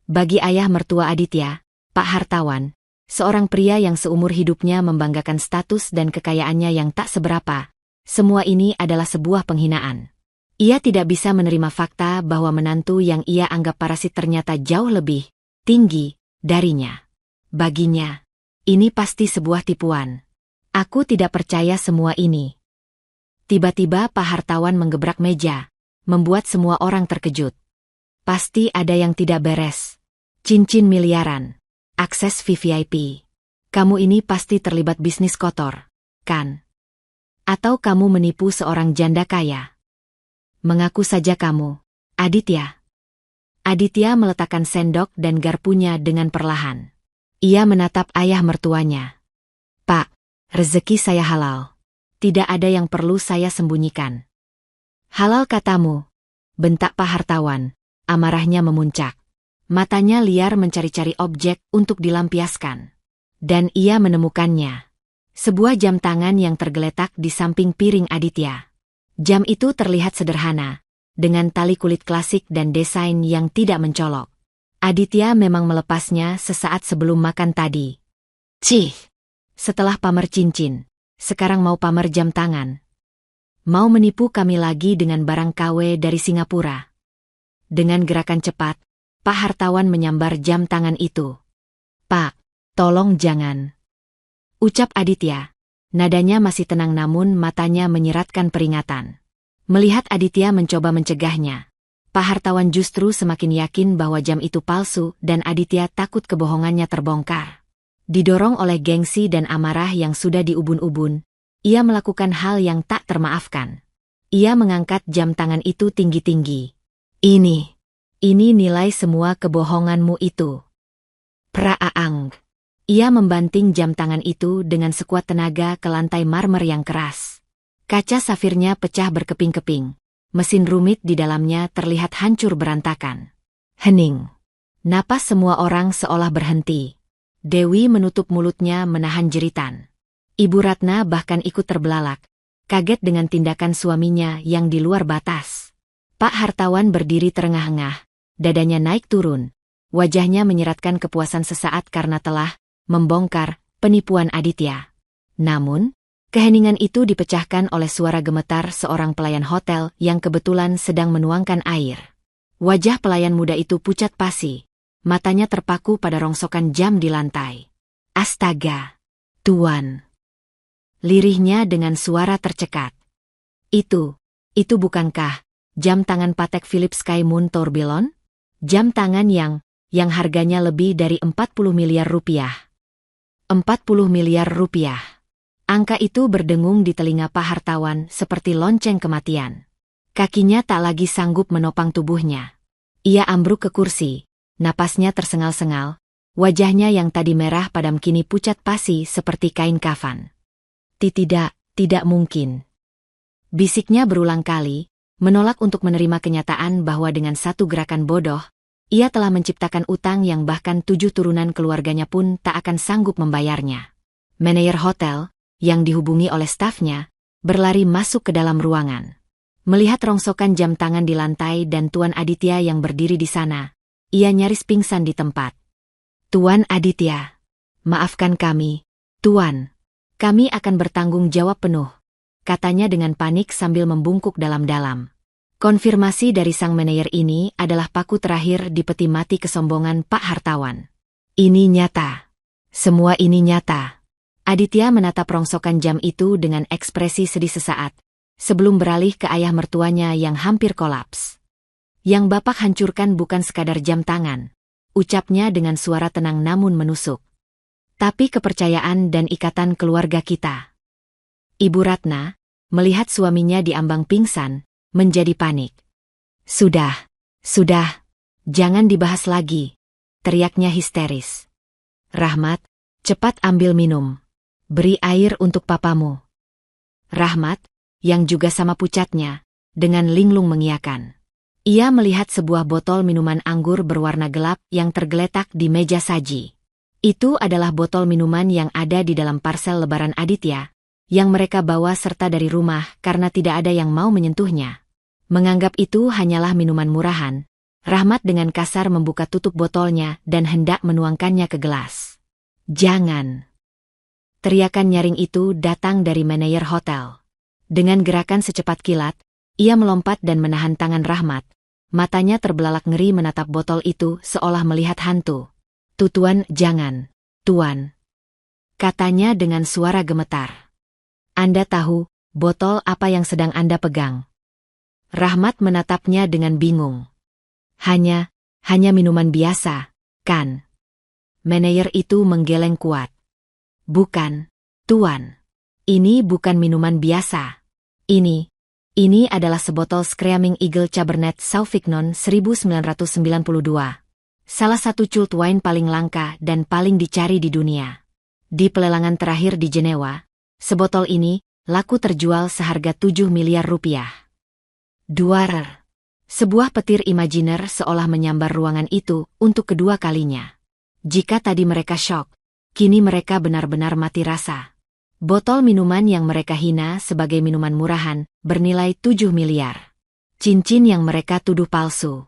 Bagi ayah mertua Aditya, Pak Hartawan, seorang pria yang seumur hidupnya membanggakan status dan kekayaannya yang tak seberapa, semua ini adalah sebuah penghinaan. Ia tidak bisa menerima fakta bahwa menantu yang ia anggap parasit ternyata jauh lebih tinggi darinya. Baginya, ini pasti sebuah tipuan. Aku tidak percaya semua ini. Tiba-tiba Pak Hartawan menggebrak meja, membuat semua orang terkejut. Pasti ada yang tidak beres. Cincin miliaran, akses VVIP. Kamu ini pasti terlibat bisnis kotor, kan? Atau kamu menipu seorang janda kaya? Mengaku saja kamu, Aditya. Aditya meletakkan sendok dan garpunya dengan perlahan. Ia menatap ayah mertuanya. Pak, rezeki saya halal. Tidak ada yang perlu saya sembunyikan. Halal katamu, bentak Pak Hartawan, amarahnya memuncak. Matanya liar mencari-cari objek untuk dilampiaskan. Dan ia menemukannya. Sebuah jam tangan yang tergeletak di samping piring Aditya. Jam itu terlihat sederhana, dengan tali kulit klasik dan desain yang tidak mencolok. Aditya memang melepasnya sesaat sebelum makan tadi. Cih! Setelah pamer cincin, sekarang mau pamer jam tangan. Mau menipu kami lagi dengan barang KW dari Singapura. Dengan gerakan cepat, Pak Hartawan menyambar jam tangan itu. Pak, tolong jangan. Ucap Aditya. Nadanya masih tenang namun matanya menyeratkan peringatan. Melihat Aditya mencoba mencegahnya, Pak Hartawan justru semakin yakin bahwa jam itu palsu dan Aditya takut kebohongannya terbongkar. Didorong oleh gengsi dan amarah yang sudah diubun-ubun, ia melakukan hal yang tak termaafkan. Ia mengangkat jam tangan itu tinggi-tinggi. Ini nilai semua kebohonganmu itu. Praaang. Ia membanting jam tangan itu dengan sekuat tenaga ke lantai marmer yang keras. Kaca safirnya pecah berkeping-keping. Mesin rumit di dalamnya terlihat hancur berantakan. Hening. Napas semua orang seolah berhenti. Dewi menutup mulutnya menahan jeritan. Ibu Ratna bahkan ikut terbelalak, kaget dengan tindakan suaminya yang di luar batas. Pak Hartawan berdiri terengah-engah, dadanya naik turun. Wajahnya menyeratkan kepuasan sesaat karena telah membongkar penipuan Aditya. Namun, keheningan itu dipecahkan oleh suara gemetar seorang pelayan hotel yang kebetulan sedang menuangkan air. Wajah pelayan muda itu pucat pasi. Matanya terpaku pada rongsokan jam di lantai. Astaga, Tuan. Lirihnya dengan suara tercekat. Itu bukankah jam tangan Patek Philippe Sky Moon Tourbillon? Jam tangan yang harganya lebih dari 40 miliar rupiah. 40 miliar rupiah. Angka itu berdengung di telinga Pak Hartawan seperti lonceng kematian. Kakinya tak lagi sanggup menopang tubuhnya. Ia ambruk ke kursi. Napasnya tersengal-sengal, wajahnya yang tadi merah padam kini pucat pasi seperti kain kafan. Tidak mungkin. Bisiknya berulang kali, menolak untuk menerima kenyataan bahwa dengan satu gerakan bodoh, ia telah menciptakan utang yang bahkan 7 turunan keluarganya pun tak akan sanggup membayarnya. Manajer hotel, yang dihubungi oleh stafnya, berlari masuk ke dalam ruangan. Melihat rongsokan jam tangan di lantai dan Tuan Aditya yang berdiri di sana, ia nyaris pingsan di tempat. Tuan Aditya, maafkan kami, Tuan. Kami akan bertanggung jawab penuh, katanya dengan panik sambil membungkuk dalam-dalam. Konfirmasi dari sang manajer ini adalah paku terakhir di peti mati kesombongan Pak Hartawan. Ini nyata. Semua ini nyata. Aditya menatap rongsokan jam itu dengan ekspresi sedih sesaat, sebelum beralih ke ayah mertuanya yang hampir kolaps. Yang Bapak hancurkan bukan sekadar jam tangan, ucapnya dengan suara tenang namun menusuk. Tapi kepercayaan dan ikatan keluarga kita. Ibu Ratna, melihat suaminya diambang pingsan, menjadi panik. Sudah, jangan dibahas lagi, teriaknya histeris. Rahmat, cepat ambil minum. Beri air untuk papamu. Rahmat, yang juga sama pucatnya, dengan linglung mengiyakan. Ia melihat sebuah botol minuman anggur berwarna gelap yang tergeletak di meja saji. Itu adalah botol minuman yang ada di dalam parsel lebaran Aditya, yang mereka bawa serta dari rumah karena tidak ada yang mau menyentuhnya. Menganggap itu hanyalah minuman murahan, Rahmat dengan kasar membuka tutup botolnya dan hendak menuangkannya ke gelas. Jangan! Teriakan nyaring itu datang dari manajer hotel. Dengan gerakan secepat kilat, ia melompat dan menahan tangan Rahmat. Matanya terbelalak ngeri menatap botol itu seolah melihat hantu. Tuan, jangan, Tuan. Katanya dengan suara gemetar. Anda tahu, botol apa yang sedang Anda pegang? Rahmat menatapnya dengan bingung. Hanya minuman biasa, kan? Manajer itu menggeleng kuat. Bukan, Tuan. Ini bukan minuman biasa. Ini adalah sebotol Screaming Eagle Cabernet Sauvignon 1992. Salah satu culled wine paling langka dan paling dicari di dunia. Di pelelangan terakhir di Jenewa, sebotol ini laku terjual seharga 7 miliar rupiah. Duarer. Sebuah petir imajiner seolah menyambar ruangan itu untuk kedua kalinya. Jika tadi mereka syok, kini mereka benar-benar mati rasa. Botol minuman yang mereka hina sebagai minuman murahan bernilai 7 miliar. Cincin yang mereka tuduh palsu,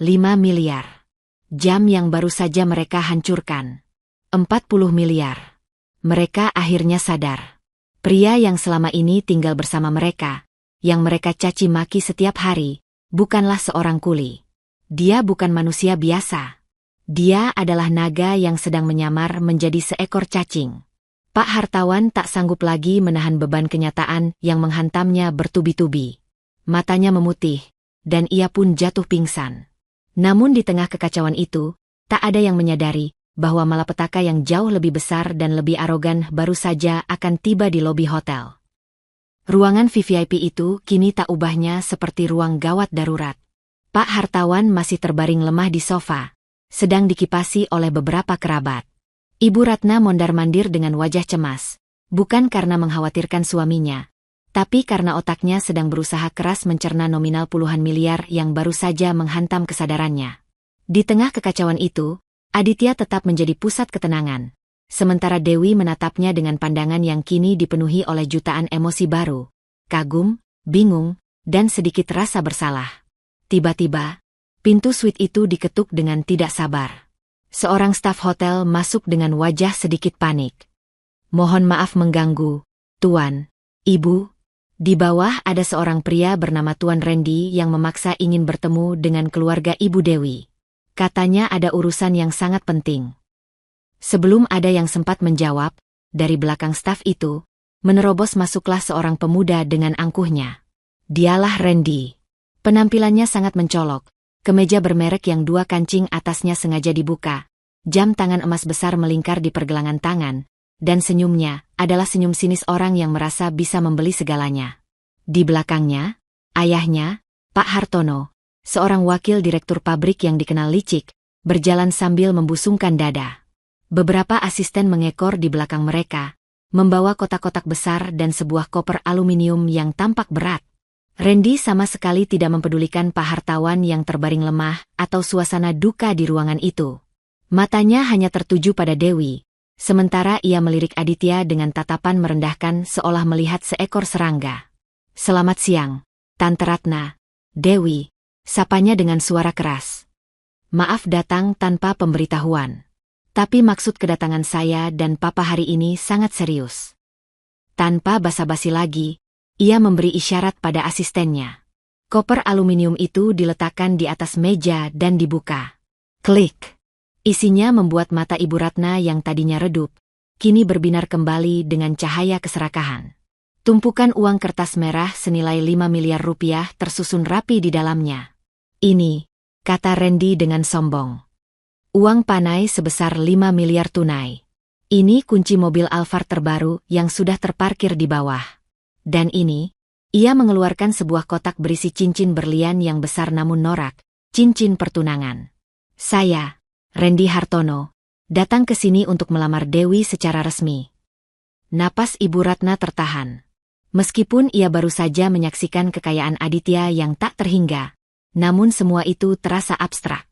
5 miliar. Jam yang baru saja mereka hancurkan, 40 miliar. Mereka akhirnya sadar. Pria yang selama ini tinggal bersama mereka, yang mereka caci maki setiap hari, bukanlah seorang kuli. Dia bukan manusia biasa. Dia adalah naga yang sedang menyamar menjadi seekor cacing. Pak Hartawan tak sanggup lagi menahan beban kenyataan yang menghantamnya bertubi-tubi. Matanya memutih, dan ia pun jatuh pingsan. Namun di tengah kekacauan itu, tak ada yang menyadari bahwa malapetaka yang jauh lebih besar dan lebih arogan baru saja akan tiba di lobi hotel. Ruangan VVIP itu kini tak ubahnya seperti ruang gawat darurat. Pak Hartawan masih terbaring lemah di sofa, sedang dikipasi oleh beberapa kerabat. Ibu Ratna mondar-mandir dengan wajah cemas, bukan karena mengkhawatirkan suaminya, tapi karena otaknya sedang berusaha keras mencerna nominal puluhan miliar yang baru saja menghantam kesadarannya. Di tengah kekacauan itu, Aditya tetap menjadi pusat ketenangan. Sementara Dewi menatapnya dengan pandangan yang kini dipenuhi oleh jutaan emosi baru, kagum, bingung, dan sedikit rasa bersalah. Tiba-tiba, pintu suite itu diketuk dengan tidak sabar. Seorang staf hotel masuk dengan wajah sedikit panik. "Mohon maaf mengganggu, Tuan, Ibu." Di bawah ada seorang pria bernama Tuan Randy yang memaksa ingin bertemu dengan keluarga Ibu Dewi. Katanya ada urusan yang sangat penting. Sebelum ada yang sempat menjawab, dari belakang staf itu, menerobos masuklah seorang pemuda dengan angkuhnya. Dialah Randy. Penampilannya sangat mencolok, kemeja bermerek yang dua kancing atasnya sengaja dibuka, jam tangan emas besar melingkar di pergelangan tangan, dan senyumnya adalah senyum sinis orang yang merasa bisa membeli segalanya. Di belakangnya, ayahnya, Pak Hartono, seorang wakil direktur pabrik yang dikenal licik, berjalan sambil membusungkan dada. Beberapa asisten mengekor di belakang mereka, membawa kotak-kotak besar dan sebuah koper aluminium yang tampak berat. Randy sama sekali tidak mempedulikan Pak Hartawan yang terbaring lemah atau suasana duka di ruangan itu. Matanya hanya tertuju pada Dewi, sementara ia melirik Aditya dengan tatapan merendahkan seolah melihat seekor serangga. "Selamat siang, Tante Ratna." "Dewi," sapanya dengan suara keras. "Maaf datang tanpa pemberitahuan. Tapi maksud kedatangan saya dan Papa hari ini sangat serius." Tanpa basa-basi lagi, ia memberi isyarat pada asistennya. Koper aluminium itu diletakkan di atas meja dan dibuka. Klik. Isinya membuat mata Ibu Ratna yang tadinya redup, kini berbinar kembali dengan cahaya keserakahan. Tumpukan uang kertas merah senilai 5 miliar rupiah tersusun rapi di dalamnya. "Ini," kata Randy dengan sombong. "Uang panai sebesar 5 miliar tunai. Ini kunci mobil Alphard terbaru yang sudah terparkir di bawah. Dan ini," ia mengeluarkan sebuah kotak berisi cincin berlian yang besar namun norak, cincin pertunangan. "Saya, Randy Hartono, datang ke sini untuk melamar Dewi secara resmi." Napas Ibu Ratna tertahan. Meskipun ia baru saja menyaksikan kekayaan Aditya yang tak terhingga, namun semua itu terasa abstrak.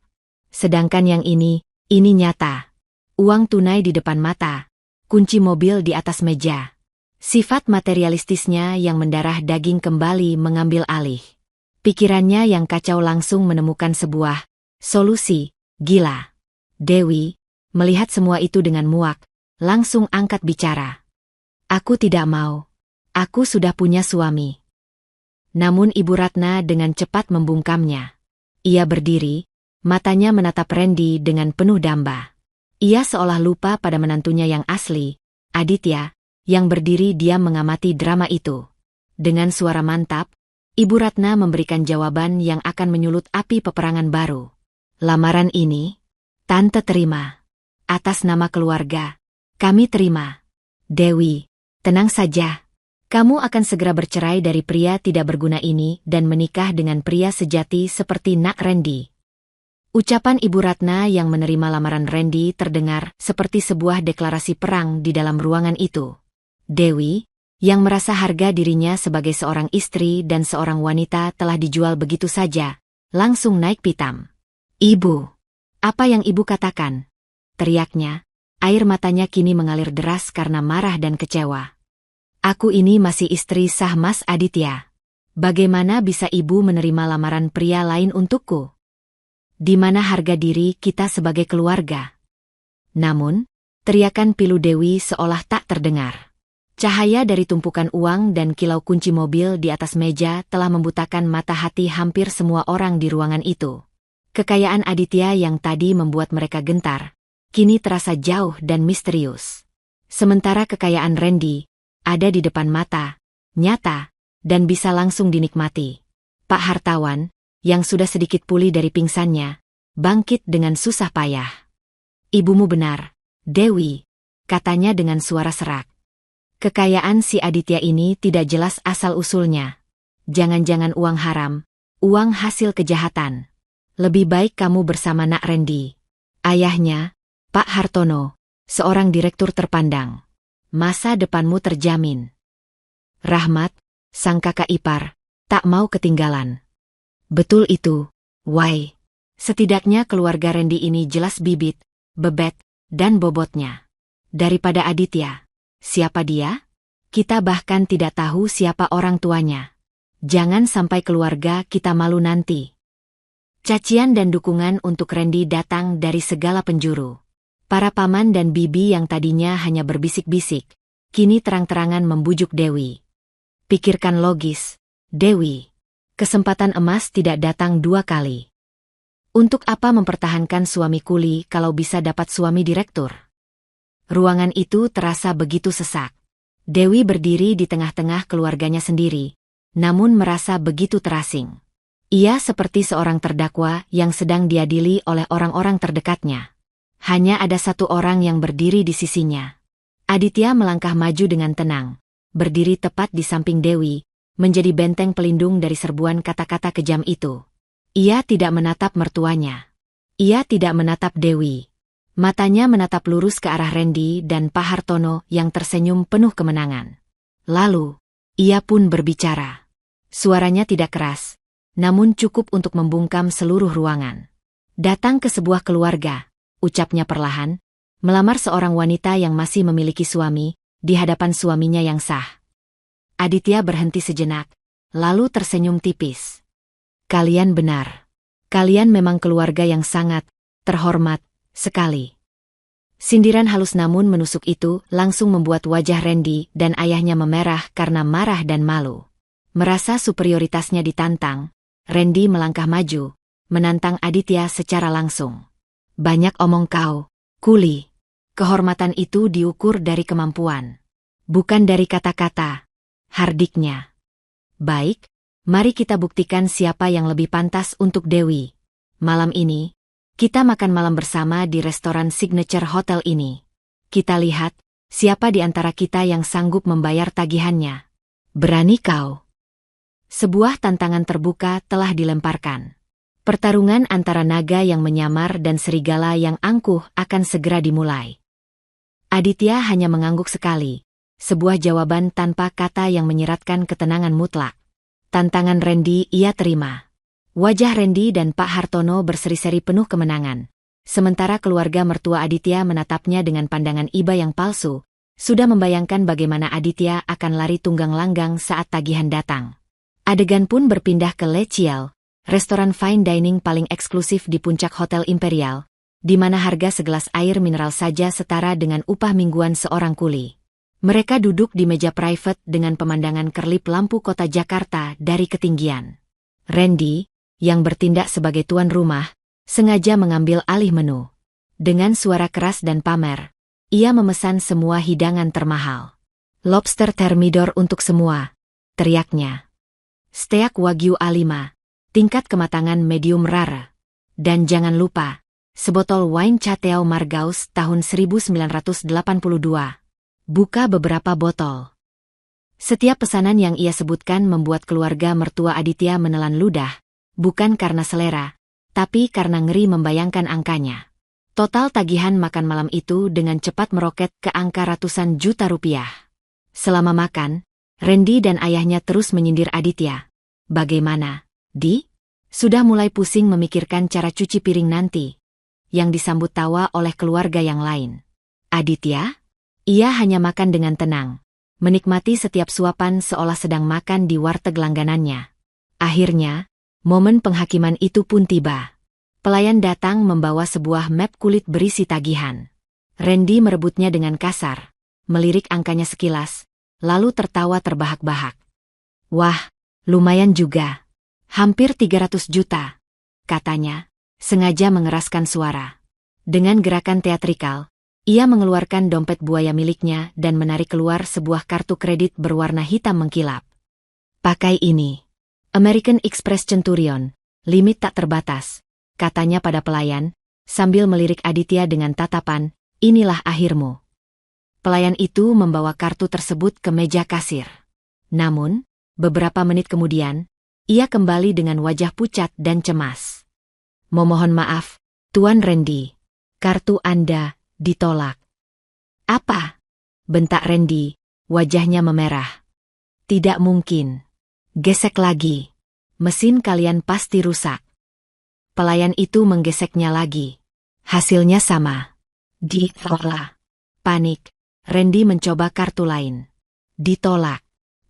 Sedangkan yang ini nyata. Uang tunai di depan mata, kunci mobil di atas meja. Sifat materialistisnya yang mendarah daging kembali mengambil alih. Pikirannya yang kacau langsung menemukan sebuah solusi gila. Dewi, melihat semua itu dengan muak, langsung angkat bicara. "Aku tidak mau. Aku sudah punya suami." Namun Ibu Ratna dengan cepat membungkamnya. Ia berdiri, matanya menatap Randy dengan penuh damba. Ia seolah lupa pada menantunya yang asli, Aditya, yang berdiri diam mengamati drama itu. Dengan suara mantap, Ibu Ratna memberikan jawaban yang akan menyulut api peperangan baru. "Lamaran ini, Tante terima. Atas nama keluarga, kami terima. Dewi, tenang saja. Kamu akan segera bercerai dari pria tidak berguna ini dan menikah dengan pria sejati seperti Nak Randy." Ucapan Ibu Ratna yang menerima lamaran Randy terdengar seperti sebuah deklarasi perang di dalam ruangan itu. Dewi, yang merasa harga dirinya sebagai seorang istri dan seorang wanita telah dijual begitu saja, langsung naik pitam. "Ibu, apa yang Ibu katakan?" teriaknya. Air matanya kini mengalir deras karena marah dan kecewa. "Aku ini masih istri sah Mas Aditya. Bagaimana bisa Ibu menerima lamaran pria lain untukku? Di mana harga diri kita sebagai keluarga?" Namun, teriakan pilu Dewi seolah tak terdengar. Cahaya dari tumpukan uang dan kilau kunci mobil di atas meja telah membutakan mata hati hampir semua orang di ruangan itu. Kekayaan Aditya yang tadi membuat mereka gentar, kini terasa jauh dan misterius. Sementara kekayaan Randy ada di depan mata, nyata, dan bisa langsung dinikmati. Pak Hartawan, yang sudah sedikit pulih dari pingsannya, bangkit dengan susah payah. Ibumu benar, Dewi, katanya dengan suara serak. Kekayaan si Aditya ini tidak jelas asal-usulnya. Jangan-jangan uang haram, uang hasil kejahatan. Lebih baik kamu bersama Nak Randy. Ayahnya, Pak Hartono, seorang direktur terpandang. Masa depanmu terjamin. Rahmat, sang kakak ipar, tak mau ketinggalan. Betul itu, Wai. Setidaknya keluarga Randy ini jelas bibit, bebet, dan bobotnya. Daripada Aditya. Siapa dia? Kita bahkan tidak tahu siapa orang tuanya. Jangan sampai keluarga kita malu nanti. Cacian dan dukungan untuk Randy datang dari segala penjuru. Para paman dan bibi yang tadinya hanya berbisik-bisik, kini terang-terangan membujuk Dewi. Pikirkan logis, Dewi. Kesempatan emas tidak datang 2 kali. Untuk apa mempertahankan suami kuli kalau bisa dapat suami direktur? Ruangan itu terasa begitu sesak. Dewi berdiri di tengah-tengah keluarganya sendiri, namun merasa begitu terasing. Ia seperti seorang terdakwa yang sedang diadili oleh orang-orang terdekatnya. Hanya ada satu orang yang berdiri di sisinya. Aditya melangkah maju dengan tenang, berdiri tepat di samping Dewi, menjadi benteng pelindung dari serbuan kata-kata kejam itu. Ia tidak menatap mertuanya. Ia tidak menatap Dewi. Matanya menatap lurus ke arah Randy dan Pak Hartono yang tersenyum penuh kemenangan. Lalu, ia pun berbicara. Suaranya tidak keras, namun cukup untuk membungkam seluruh ruangan. Datang ke sebuah keluarga, ucapnya perlahan, melamar seorang wanita yang masih memiliki suami, di hadapan suaminya yang sah. Aditya berhenti sejenak, lalu tersenyum tipis. Kalian benar. Kalian memang keluarga yang sangat terhormat sekali. Sindiran halus namun menusuk itu langsung membuat wajah Randy dan ayahnya memerah karena marah dan malu. Merasa superioritasnya ditantang, Randy melangkah maju, menantang Aditya secara langsung. Banyak omong kau, kuli. Kehormatan itu diukur dari kemampuan, bukan dari kata-kata, hardiknya. Baik, mari kita buktikan siapa yang lebih pantas untuk Dewi. Malam ini, kita makan malam bersama di restoran signature hotel ini. Kita lihat, siapa di antara kita yang sanggup membayar tagihannya. Berani kau? Sebuah tantangan terbuka telah dilemparkan. Pertarungan antara naga yang menyamar dan serigala yang angkuh akan segera dimulai. Aditya hanya mengangguk sekali, sebuah jawaban tanpa kata yang menyeratkan ketenangan mutlak. Tantangan Randy ia terima. Wajah Randy dan Pak Hartono berseri-seri penuh kemenangan. Sementara keluarga mertua Aditya menatapnya dengan pandangan iba yang palsu, sudah membayangkan bagaimana Aditya akan lari tunggang langgang saat tagihan datang. Adegan pun berpindah ke Le Ciel, restoran fine dining paling eksklusif di puncak Hotel Imperial, di mana harga segelas air mineral saja setara dengan upah mingguan seorang kuli. Mereka duduk di meja private dengan pemandangan kerlip lampu kota Jakarta dari ketinggian. Randy, yang bertindak sebagai tuan rumah, sengaja mengambil alih menu. Dengan suara keras dan pamer, ia memesan semua hidangan termahal. Lobster thermidor untuk semua, teriaknya. Steak Wagyu A5, tingkat kematangan medium rare. Dan jangan lupa, sebotol wine Chateau Margaux tahun 1982. Buka beberapa botol. Setiap pesanan yang ia sebutkan membuat keluarga mertua Aditya menelan ludah, bukan karena selera, tapi karena ngeri membayangkan angkanya. Total tagihan makan malam itu dengan cepat meroket ke angka ratusan juta rupiah. Selama makan, Randy dan ayahnya terus menyindir Aditya. Bagaimana, Di? Sudah mulai pusing memikirkan cara cuci piring nanti. Yang disambut tawa oleh keluarga yang lain. Aditya? Ia hanya makan dengan tenang, menikmati setiap suapan seolah sedang makan di warteg langganannya. Akhirnya, momen penghakiman itu pun tiba. Pelayan datang membawa sebuah map kulit berisi tagihan. Randy merebutnya dengan kasar, melirik angkanya sekilas, lalu tertawa terbahak-bahak. Wah, lumayan juga. Hampir 300 juta, katanya, sengaja mengeraskan suara. Dengan gerakan teatrikal, ia mengeluarkan dompet buaya miliknya dan menarik keluar sebuah kartu kredit berwarna hitam mengkilap. Pakai ini. American Express Centurion, limit tak terbatas, katanya pada pelayan, sambil melirik Aditya dengan tatapan, "Inilah akhirmu." Pelayan itu membawa kartu tersebut ke meja kasir. Namun, beberapa menit kemudian, ia kembali dengan wajah pucat dan cemas. "Memohon maaf, Tuan Randy. Kartu Anda ditolak." "Apa?" bentak Randy, wajahnya memerah. "Tidak mungkin. Gesek lagi. Mesin kalian pasti rusak." Pelayan itu menggeseknya lagi. Hasilnya sama. Ditolak. Panik, Randy mencoba kartu lain. Ditolak.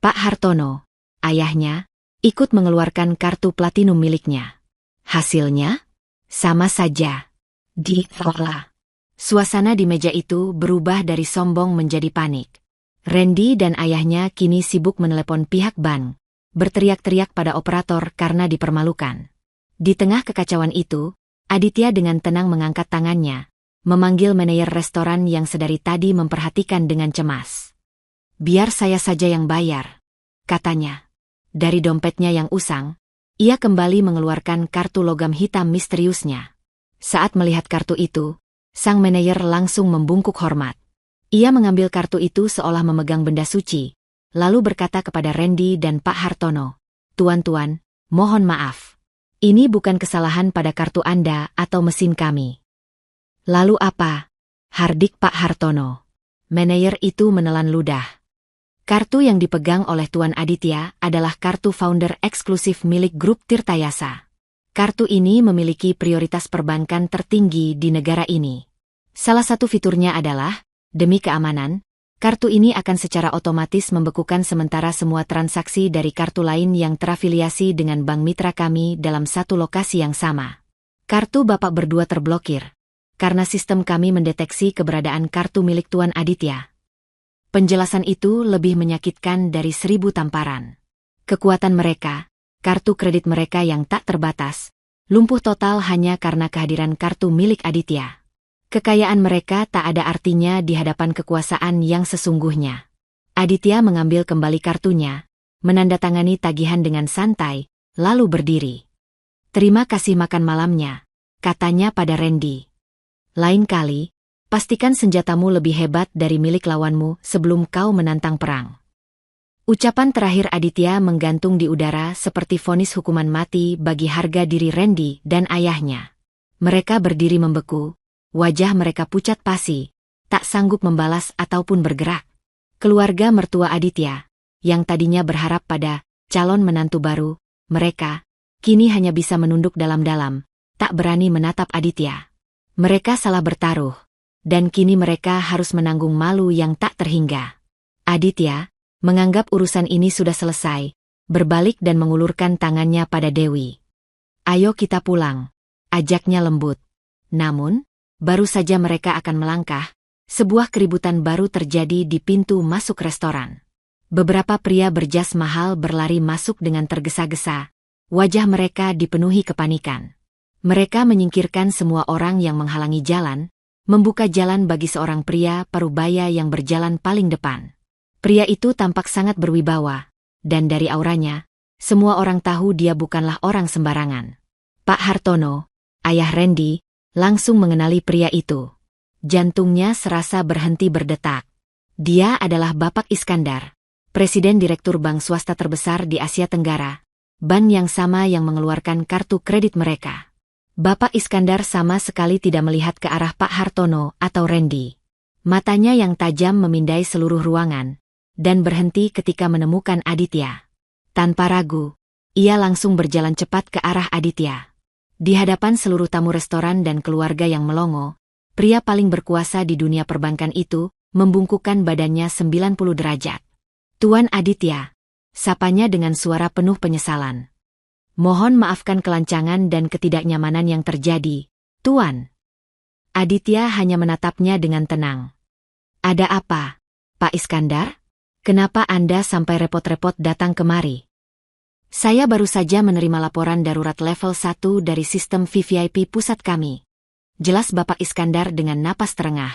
Pak Hartono, ayahnya, ikut mengeluarkan kartu platinum miliknya. Hasilnya sama saja. Ditolak. Suasana di meja itu berubah dari sombong menjadi panik. Randy dan ayahnya kini sibuk menelepon pihak bank, berteriak-teriak pada operator karena dipermalukan. Di tengah kekacauan itu, Aditya dengan tenang mengangkat tangannya, memanggil manajer restoran yang sedari tadi memperhatikan dengan cemas. "Biar saya saja yang bayar," katanya. Dari dompetnya yang usang, ia kembali mengeluarkan kartu logam hitam misteriusnya. Saat melihat kartu itu, sang manajer langsung membungkuk hormat. Ia mengambil kartu itu seolah memegang benda suci, lalu berkata kepada Randy dan Pak Hartono, "Tuan-tuan, mohon maaf. Ini bukan kesalahan pada kartu Anda atau mesin kami." "Lalu apa?" hardik Pak Hartono. Manajer itu menelan ludah. Kartu yang dipegang oleh Tuan Aditya adalah kartu founder eksklusif milik grup Tirtayasa. Kartu ini memiliki prioritas perbankan tertinggi di negara ini. Salah satu fiturnya adalah, demi keamanan, kartu ini akan secara otomatis membekukan sementara semua transaksi dari kartu lain yang terafiliasi dengan bank mitra kami dalam satu lokasi yang sama. Kartu Bapak berdua terblokir, karena sistem kami mendeteksi keberadaan kartu milik Tuan Aditya. Penjelasan itu lebih menyakitkan dari 1000 tamparan. Kekuatan mereka, kartu kredit mereka yang tak terbatas, lumpuh total hanya karena kehadiran kartu milik Aditya. Kekayaan mereka tak ada artinya di hadapan kekuasaan yang sesungguhnya. Aditya mengambil kembali kartunya, menandatangani tagihan dengan santai, lalu berdiri. "Terima kasih makan malamnya," katanya pada Randy. "Lain kali, pastikan senjatamu lebih hebat dari milik lawanmu sebelum kau menantang perang." Ucapan terakhir Aditya menggantung di udara seperti vonis hukuman mati bagi harga diri Randy dan ayahnya. Mereka berdiri membeku. Wajah mereka pucat pasi, tak sanggup membalas ataupun bergerak. Keluarga mertua Aditya, yang tadinya berharap pada calon menantu baru, mereka kini hanya bisa menunduk dalam-dalam, tak berani menatap Aditya. Mereka salah bertaruh, dan kini mereka harus menanggung malu yang tak terhingga. Aditya menganggap urusan ini sudah selesai, berbalik dan mengulurkan tangannya pada Dewi. "Ayo kita pulang," ajaknya lembut. Namun, baru saja mereka akan melangkah, sebuah keributan baru terjadi di pintu masuk restoran. Beberapa pria berjas mahal berlari masuk dengan tergesa-gesa, wajah mereka dipenuhi kepanikan. Mereka menyingkirkan semua orang yang menghalangi jalan, membuka jalan bagi seorang pria parubaya yang berjalan paling depan. Pria itu tampak sangat berwibawa, dan dari auranya, semua orang tahu dia bukanlah orang sembarangan. Pak Hartono, ayah Randy, langsung mengenali pria itu. Jantungnya serasa berhenti berdetak. Dia adalah Bapak Iskandar, Presiden Direktur Bank Swasta terbesar di Asia Tenggara, bank yang sama yang mengeluarkan kartu kredit mereka. Bapak Iskandar sama sekali tidak melihat ke arah Pak Hartono atau Randy. Matanya yang tajam memindai seluruh ruangan, dan berhenti ketika menemukan Aditya. Tanpa ragu, ia langsung berjalan cepat ke arah Aditya. Di hadapan seluruh tamu restoran dan keluarga yang melongo, pria paling berkuasa di dunia perbankan itu membungkukkan badannya 90 derajat. "Tuan Aditya," sapanya dengan suara penuh penyesalan. "Mohon maafkan kelancangan dan ketidaknyamanan yang terjadi, Tuan." Aditya hanya menatapnya dengan tenang. "Ada apa, Pak Iskandar? Kenapa Anda sampai repot-repot datang kemari?" "Saya baru saja menerima laporan darurat level 1 dari sistem VVIP pusat kami," jelas Bapak Iskandar dengan napas terengah.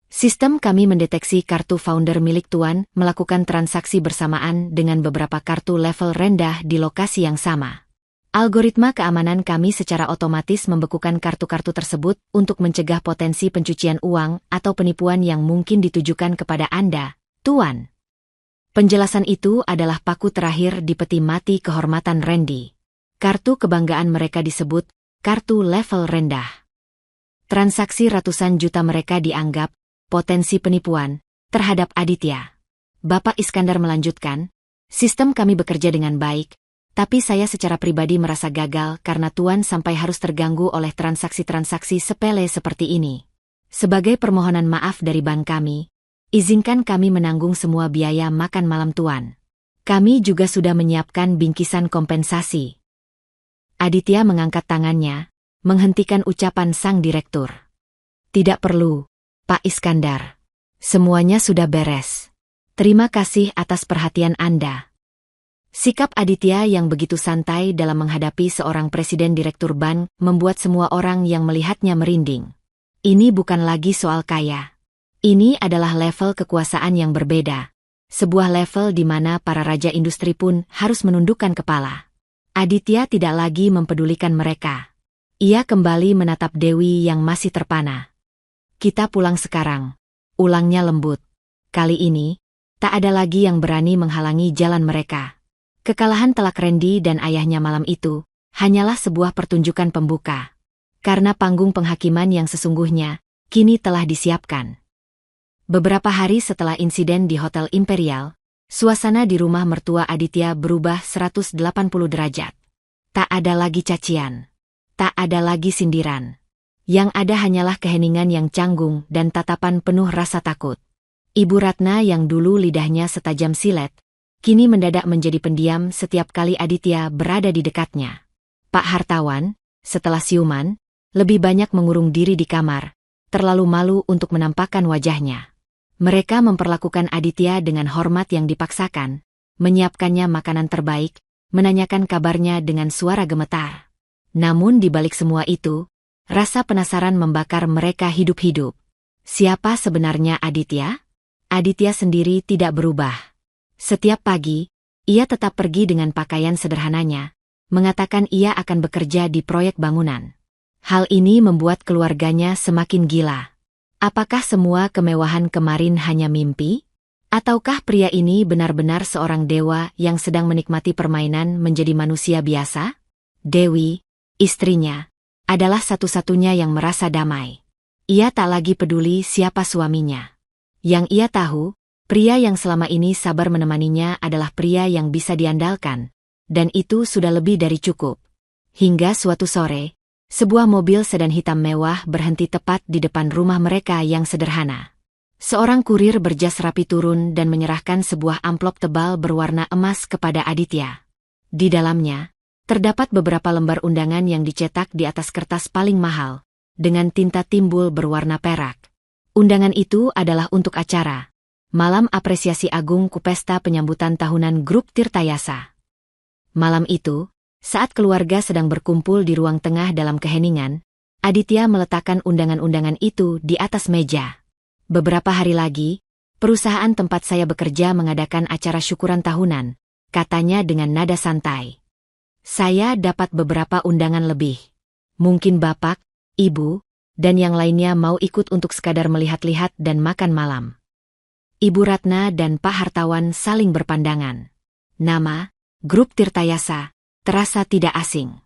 "Sistem kami mendeteksi kartu founder milik Tuan melakukan transaksi bersamaan dengan beberapa kartu level rendah di lokasi yang sama. Algoritma keamanan kami secara otomatis membekukan kartu-kartu tersebut untuk mencegah potensi pencucian uang atau penipuan yang mungkin ditujukan kepada Anda, Tuan. Penjelasan itu adalah paku terakhir di peti mati kehormatan Randy. Kartu kebanggaan mereka disebut kartu level rendah. Transaksi ratusan juta mereka dianggap potensi penipuan terhadap Aditya. Bapak Iskandar melanjutkan, sistem kami bekerja dengan baik, tapi saya secara pribadi merasa gagal karena Tuan sampai harus terganggu oleh transaksi-transaksi sepele seperti ini. Sebagai permohonan maaf dari bank kami, izinkan kami menanggung semua biaya makan malam Tuan. Kami juga sudah menyiapkan bingkisan kompensasi. Aditya mengangkat tangannya, menghentikan ucapan sang direktur. Tidak perlu, Pak Iskandar. Semuanya sudah beres. Terima kasih atas perhatian Anda. Sikap Aditya yang begitu santai dalam menghadapi seorang presiden direktur bank membuat semua orang yang melihatnya merinding. Ini bukan lagi soal kaya. Ini adalah level kekuasaan yang berbeda. Sebuah level di mana para raja industri pun harus menundukkan kepala. Aditya tidak lagi mempedulikan mereka. Ia kembali menatap Dewi yang masih terpana. Kita pulang sekarang. Ulangnya lembut. Kali ini, tak ada lagi yang berani menghalangi jalan mereka. Kekalahan telak Randy dan ayahnya malam itu hanyalah sebuah pertunjukan pembuka. Karena panggung penghakiman yang sesungguhnya kini telah disiapkan. Beberapa hari setelah insiden di Hotel Imperial, suasana di rumah mertua Aditya berubah 180 derajat. Tak ada lagi cacian. Tak ada lagi sindiran. Yang ada hanyalah keheningan yang canggung dan tatapan penuh rasa takut. Ibu Ratna yang dulu lidahnya setajam silet, kini mendadak menjadi pendiam setiap kali Aditya berada di dekatnya. Pak Hartawan, setelah siuman, lebih banyak mengurung diri di kamar, terlalu malu untuk menampakkan wajahnya. Mereka memperlakukan Aditya dengan hormat yang dipaksakan, menyiapkannya makanan terbaik, menanyakan kabarnya dengan suara gemetar. Namun di balik semua itu, rasa penasaran membakar mereka hidup-hidup. Siapa sebenarnya Aditya? Aditya sendiri tidak berubah. Setiap pagi, ia tetap pergi dengan pakaian sederhananya, mengatakan ia akan bekerja di proyek bangunan. Hal ini membuat keluarganya semakin gila. Apakah semua kemewahan kemarin hanya mimpi? Ataukah pria ini benar-benar seorang dewa yang sedang menikmati permainan menjadi manusia biasa? Dewi, istrinya, adalah satu-satunya yang merasa damai. Ia tak lagi peduli siapa suaminya. Yang ia tahu, pria yang selama ini sabar menemaninya adalah pria yang bisa diandalkan, dan itu sudah lebih dari cukup. Hingga suatu sore, sebuah mobil sedan hitam mewah berhenti tepat di depan rumah mereka yang sederhana. Seorang kurir berjas rapi turun dan menyerahkan sebuah amplop tebal berwarna emas kepada Aditya. Di dalamnya, terdapat beberapa lembar undangan yang dicetak di atas kertas paling mahal, dengan tinta timbul berwarna perak. Undangan itu adalah untuk acara Malam Apresiasi Agung Pesta Penyambutan Tahunan Grup Tirtayasa. Malam itu, saat keluarga sedang berkumpul di ruang tengah dalam keheningan, Aditya meletakkan undangan-undangan itu di atas meja. Beberapa hari lagi, perusahaan tempat saya bekerja mengadakan acara syukuran tahunan, katanya dengan nada santai. Saya dapat beberapa undangan lebih. Mungkin Bapak, Ibu, dan yang lainnya mau ikut untuk sekadar melihat-lihat dan makan malam. Ibu Ratna dan Pak Hartawan saling berpandangan. Nama, Grup Tirtayasa, terasa tidak asing.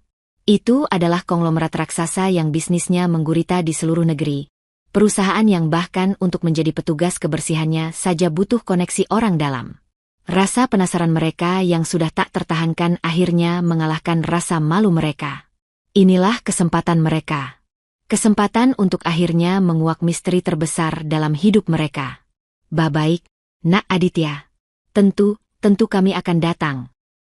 Itu adalah konglomerat raksasa yang bisnisnya menggurita di seluruh negeri. Perusahaan yang bahkan untuk menjadi petugas kebersihannya saja butuh koneksi orang dalam. Rasa penasaran mereka yang sudah tak tertahankan akhirnya mengalahkan rasa malu mereka. Inilah kesempatan mereka. Kesempatan untuk akhirnya menguak misteri terbesar dalam hidup mereka. Baik, Nak Aditya. Tentu kami akan datang,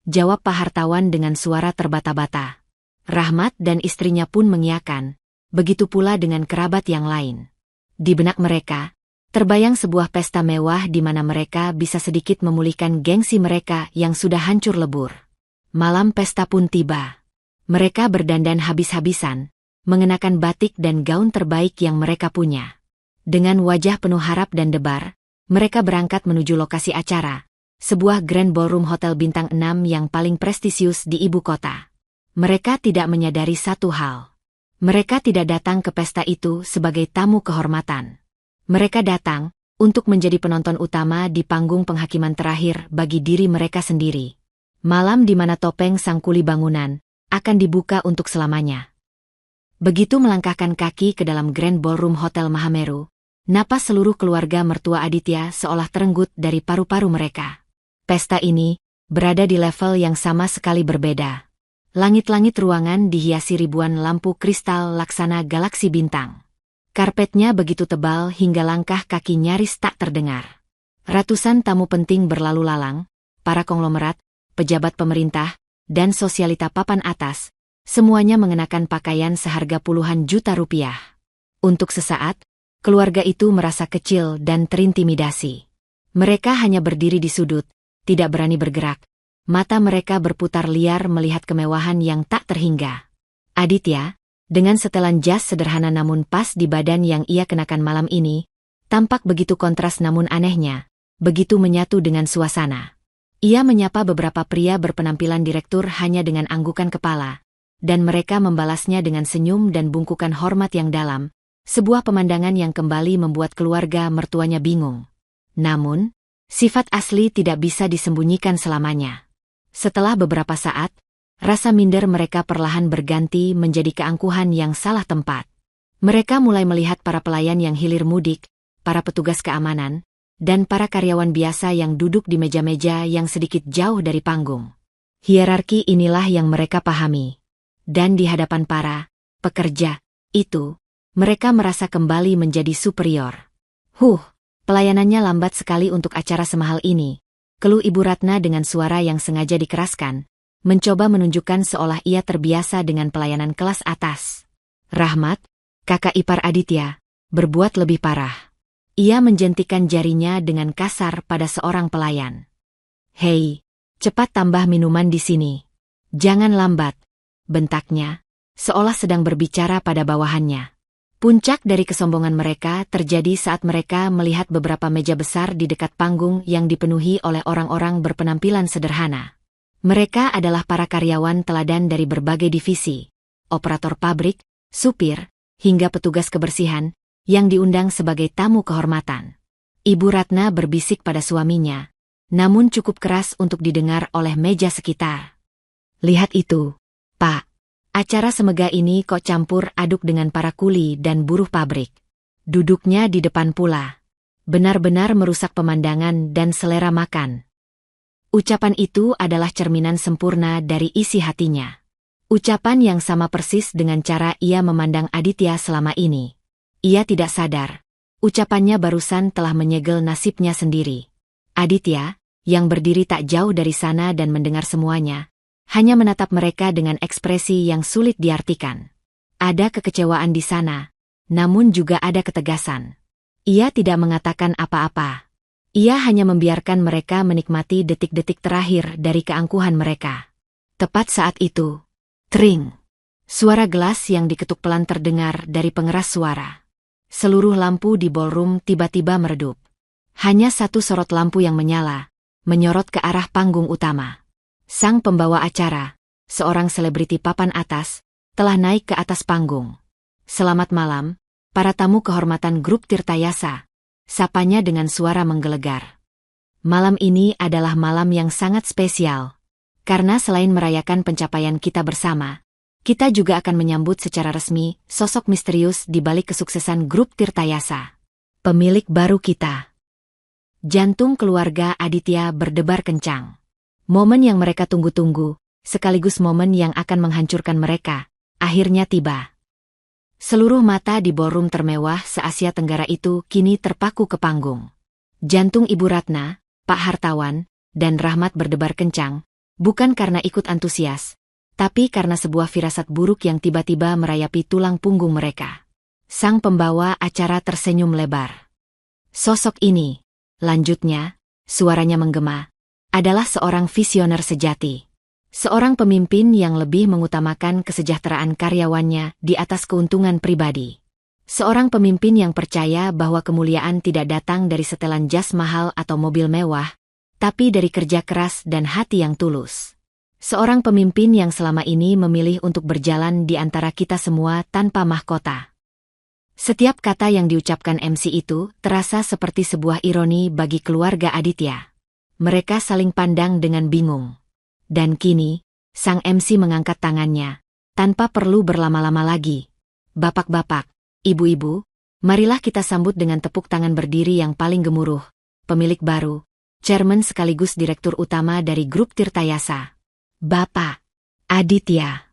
jawab Pak Hartawan dengan suara terbata-bata. Rahmat dan istrinya pun mengiyakan, begitu pula dengan kerabat yang lain. Di benak mereka, terbayang sebuah pesta mewah di mana mereka bisa sedikit memulihkan gengsi mereka yang sudah hancur lebur. Malam pesta pun tiba. Mereka berdandan habis-habisan, mengenakan batik dan gaun terbaik yang mereka punya. Dengan wajah penuh harap dan debar, mereka berangkat menuju lokasi acara, sebuah Grand Ballroom Hotel Bintang 6 yang paling prestisius di ibu kota. Mereka tidak menyadari satu hal. Mereka tidak datang ke pesta itu sebagai tamu kehormatan. Mereka datang untuk menjadi penonton utama di panggung penghakiman terakhir bagi diri mereka sendiri. Malam di mana topeng sang kuli bangunan akan dibuka untuk selamanya. Begitu melangkahkan kaki ke dalam Grand Ballroom Hotel Mahameru, napas seluruh keluarga mertua Aditya seolah terenggut dari paru-paru mereka. Pesta ini berada di level yang sama sekali berbeda. Langit-langit ruangan dihiasi ribuan lampu kristal laksana galaksi bintang. Karpetnya begitu tebal hingga langkah kaki nyaris tak terdengar. Ratusan tamu penting berlalu lalang, para konglomerat, pejabat pemerintah, dan sosialita papan atas, semuanya mengenakan pakaian seharga puluhan juta rupiah. Untuk sesaat, keluarga itu merasa kecil dan terintimidasi. Mereka hanya berdiri di sudut, tidak berani bergerak. Mata mereka berputar liar melihat kemewahan yang tak terhingga. Aditya, dengan setelan jas sederhana namun pas di badan yang ia kenakan malam ini, tampak begitu kontras namun anehnya, begitu menyatu dengan suasana. Ia menyapa beberapa pria berpenampilan direktur hanya dengan anggukan kepala, dan mereka membalasnya dengan senyum dan bungkukan hormat yang dalam, sebuah pemandangan yang kembali membuat keluarga mertuanya bingung. Namun, sifat asli tidak bisa disembunyikan selamanya. Setelah beberapa saat, rasa minder mereka perlahan berganti menjadi keangkuhan yang salah tempat. Mereka mulai melihat para pelayan yang hilir mudik, para petugas keamanan, dan para karyawan biasa yang duduk di meja-meja yang sedikit jauh dari panggung. Hierarki inilah yang mereka pahami. Dan di hadapan para pekerja itu, mereka merasa kembali menjadi superior. Pelayanannya lambat sekali untuk acara semahal ini, keluh Ibu Ratna dengan suara yang sengaja dikeraskan, mencoba menunjukkan seolah ia terbiasa dengan pelayanan kelas atas. Rahmat, kakak ipar Aditya, berbuat lebih parah. Ia menjentikan jarinya dengan kasar pada seorang pelayan. "Hei, cepat tambah minuman di sini. Jangan lambat," bentaknya, seolah sedang berbicara pada bawahannya. Puncak dari kesombongan mereka terjadi saat mereka melihat beberapa meja besar di dekat panggung yang dipenuhi oleh orang-orang berpenampilan sederhana. Mereka adalah para karyawan teladan dari berbagai divisi, operator pabrik, supir, hingga petugas kebersihan, yang diundang sebagai tamu kehormatan. Ibu Ratna berbisik pada suaminya, namun cukup keras untuk didengar oleh meja sekitar. "Lihat itu, Pak. Acara semegah ini kok campur aduk dengan para kuli dan buruh pabrik. Duduknya di depan pula. Benar-benar merusak pemandangan dan selera makan." Ucapan itu adalah cerminan sempurna dari isi hatinya. Ucapan yang sama persis dengan cara ia memandang Aditya selama ini. Ia tidak sadar. Ucapannya barusan telah menyegel nasibnya sendiri. Aditya, yang berdiri tak jauh dari sana dan mendengar semuanya, hanya menatap mereka dengan ekspresi yang sulit diartikan. Ada kekecewaan di sana, namun juga ada ketegasan. Ia tidak mengatakan apa-apa. Ia hanya membiarkan mereka menikmati detik-detik terakhir dari keangkuhan mereka. Tepat saat itu, tring! Suara gelas yang diketuk pelan terdengar dari pengeras suara. Seluruh lampu di ballroom tiba-tiba meredup. Hanya satu sorot lampu yang menyala, menyorot ke arah panggung utama. Sang pembawa acara, seorang selebriti papan atas, telah naik ke atas panggung. "Selamat malam, para tamu kehormatan grup Tirtayasa," sapanya dengan suara menggelegar. "Malam ini adalah malam yang sangat spesial. Karena selain merayakan pencapaian kita bersama, kita juga akan menyambut secara resmi sosok misterius di balik kesuksesan grup Tirtayasa. Pemilik baru kita." Jantung keluarga Aditya berdebar kencang. Momen yang mereka tunggu-tunggu, sekaligus momen yang akan menghancurkan mereka, akhirnya tiba. Seluruh mata di ballroom termewah se-Asia Tenggara itu kini terpaku ke panggung. Jantung Ibu Ratna, Pak Hartawan, dan Rahmat berdebar kencang, bukan karena ikut antusias, tapi karena sebuah firasat buruk yang tiba-tiba merayapi tulang punggung mereka. Sang pembawa acara tersenyum lebar. "Sosok ini," lanjutnya, suaranya menggema, "adalah seorang visioner sejati. Seorang pemimpin yang lebih mengutamakan kesejahteraan karyawannya di atas keuntungan pribadi. Seorang pemimpin yang percaya bahwa kemuliaan tidak datang dari setelan jas mahal atau mobil mewah, tapi dari kerja keras dan hati yang tulus." Seorang pemimpin yang selama ini memilih untuk berjalan di antara kita semua tanpa mahkota. Setiap kata yang diucapkan MC itu terasa seperti sebuah ironi bagi keluarga Aditya. Mereka saling pandang dengan bingung. Dan kini, sang MC mengangkat tangannya, tanpa perlu berlama-lama lagi. Bapak-bapak, ibu-ibu, marilah kita sambut dengan tepuk tangan berdiri yang paling gemuruh, pemilik baru, chairman sekaligus direktur utama dari grup Tirtayasa, Bapak Aditya.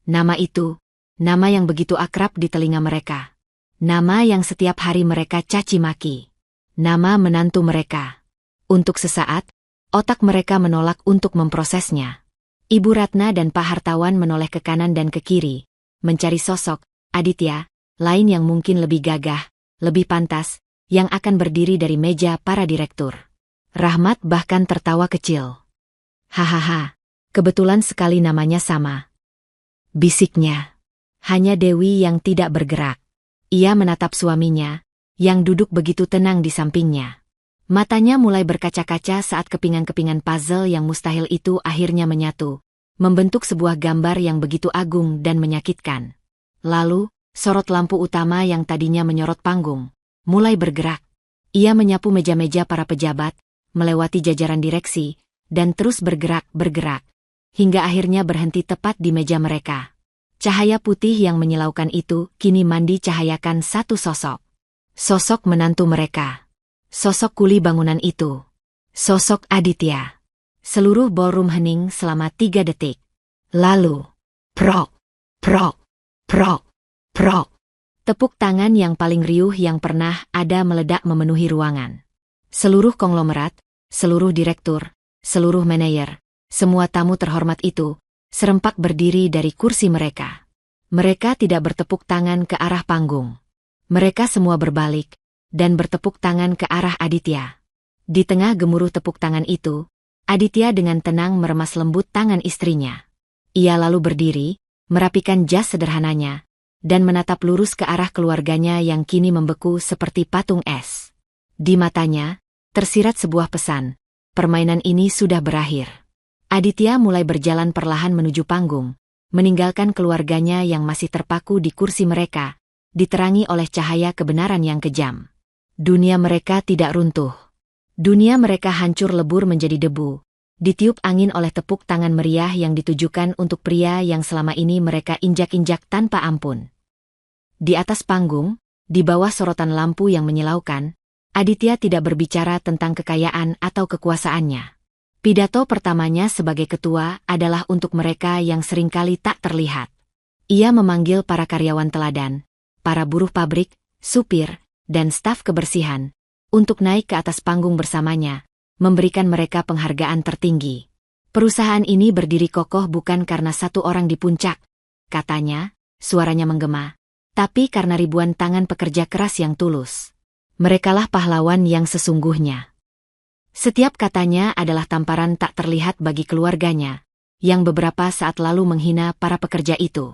Nama itu, nama yang begitu akrab di telinga mereka. Nama yang setiap hari mereka caci maki. Nama menantu mereka. Untuk sesaat, otak mereka menolak untuk memprosesnya. Ibu Ratna dan Pak Hartawan menoleh ke kanan dan ke kiri, mencari sosok Aditya lain yang mungkin lebih gagah, lebih pantas, yang akan berdiri dari meja para direktur. Rahmat bahkan tertawa kecil. Hahaha, kebetulan sekali namanya sama. Bisiknya. Hanya Dewi yang tidak bergerak. Ia menatap suaminya, yang duduk begitu tenang di sampingnya. Matanya mulai berkaca-kaca saat kepingan-kepingan puzzle yang mustahil itu akhirnya menyatu, membentuk sebuah gambar yang begitu agung dan menyakitkan. Lalu, sorot lampu utama yang tadinya menyorot panggung, mulai bergerak. Ia menyapu meja-meja para pejabat, melewati jajaran direksi, dan terus bergerak, hingga akhirnya berhenti tepat di meja mereka. Cahaya putih yang menyilaukan itu kini mandi cahayakan satu sosok. Sosok menantu mereka. Sosok kuli bangunan itu. Sosok Aditya. Seluruh ballroom hening selama 3 detik. Lalu, prok, prok, prok, prok. Tepuk tangan yang paling riuh yang pernah ada meledak memenuhi ruangan. Seluruh konglomerat, seluruh direktur, seluruh manajer, semua tamu terhormat itu, serempak berdiri dari kursi mereka. Mereka tidak bertepuk tangan ke arah panggung. Mereka semua berbalik, dan bertepuk tangan ke arah Aditya. Di tengah gemuruh tepuk tangan itu, Aditya dengan tenang meremas lembut tangan istrinya. Ia lalu berdiri, merapikan jas sederhananya, dan menatap lurus ke arah keluarganya yang kini membeku seperti patung es. Di matanya, tersirat sebuah pesan, permainan ini sudah berakhir. Aditya mulai berjalan perlahan menuju panggung, meninggalkan keluarganya yang masih terpaku di kursi mereka, diterangi oleh cahaya kebenaran yang kejam. Dunia mereka tidak runtuh. Dunia mereka hancur lebur menjadi debu, ditiup angin oleh tepuk tangan meriah yang ditujukan untuk pria yang selama ini mereka injak-injak tanpa ampun. Di atas panggung, di bawah sorotan lampu yang menyilaukan, Aditya tidak berbicara tentang kekayaan atau kekuasaannya. Pidato pertamanya sebagai ketua adalah untuk mereka yang seringkali tak terlihat. Ia memanggil para karyawan teladan, para buruh pabrik, supir, dan staf kebersihan, untuk naik ke atas panggung bersamanya, memberikan mereka penghargaan tertinggi. Perusahaan ini berdiri kokoh bukan karena satu orang di puncak, katanya, suaranya menggema, tapi karena ribuan tangan pekerja keras yang tulus. Merekalah pahlawan yang sesungguhnya. Setiap katanya adalah tamparan tak terlihat bagi keluarganya, yang beberapa saat lalu menghina para pekerja itu.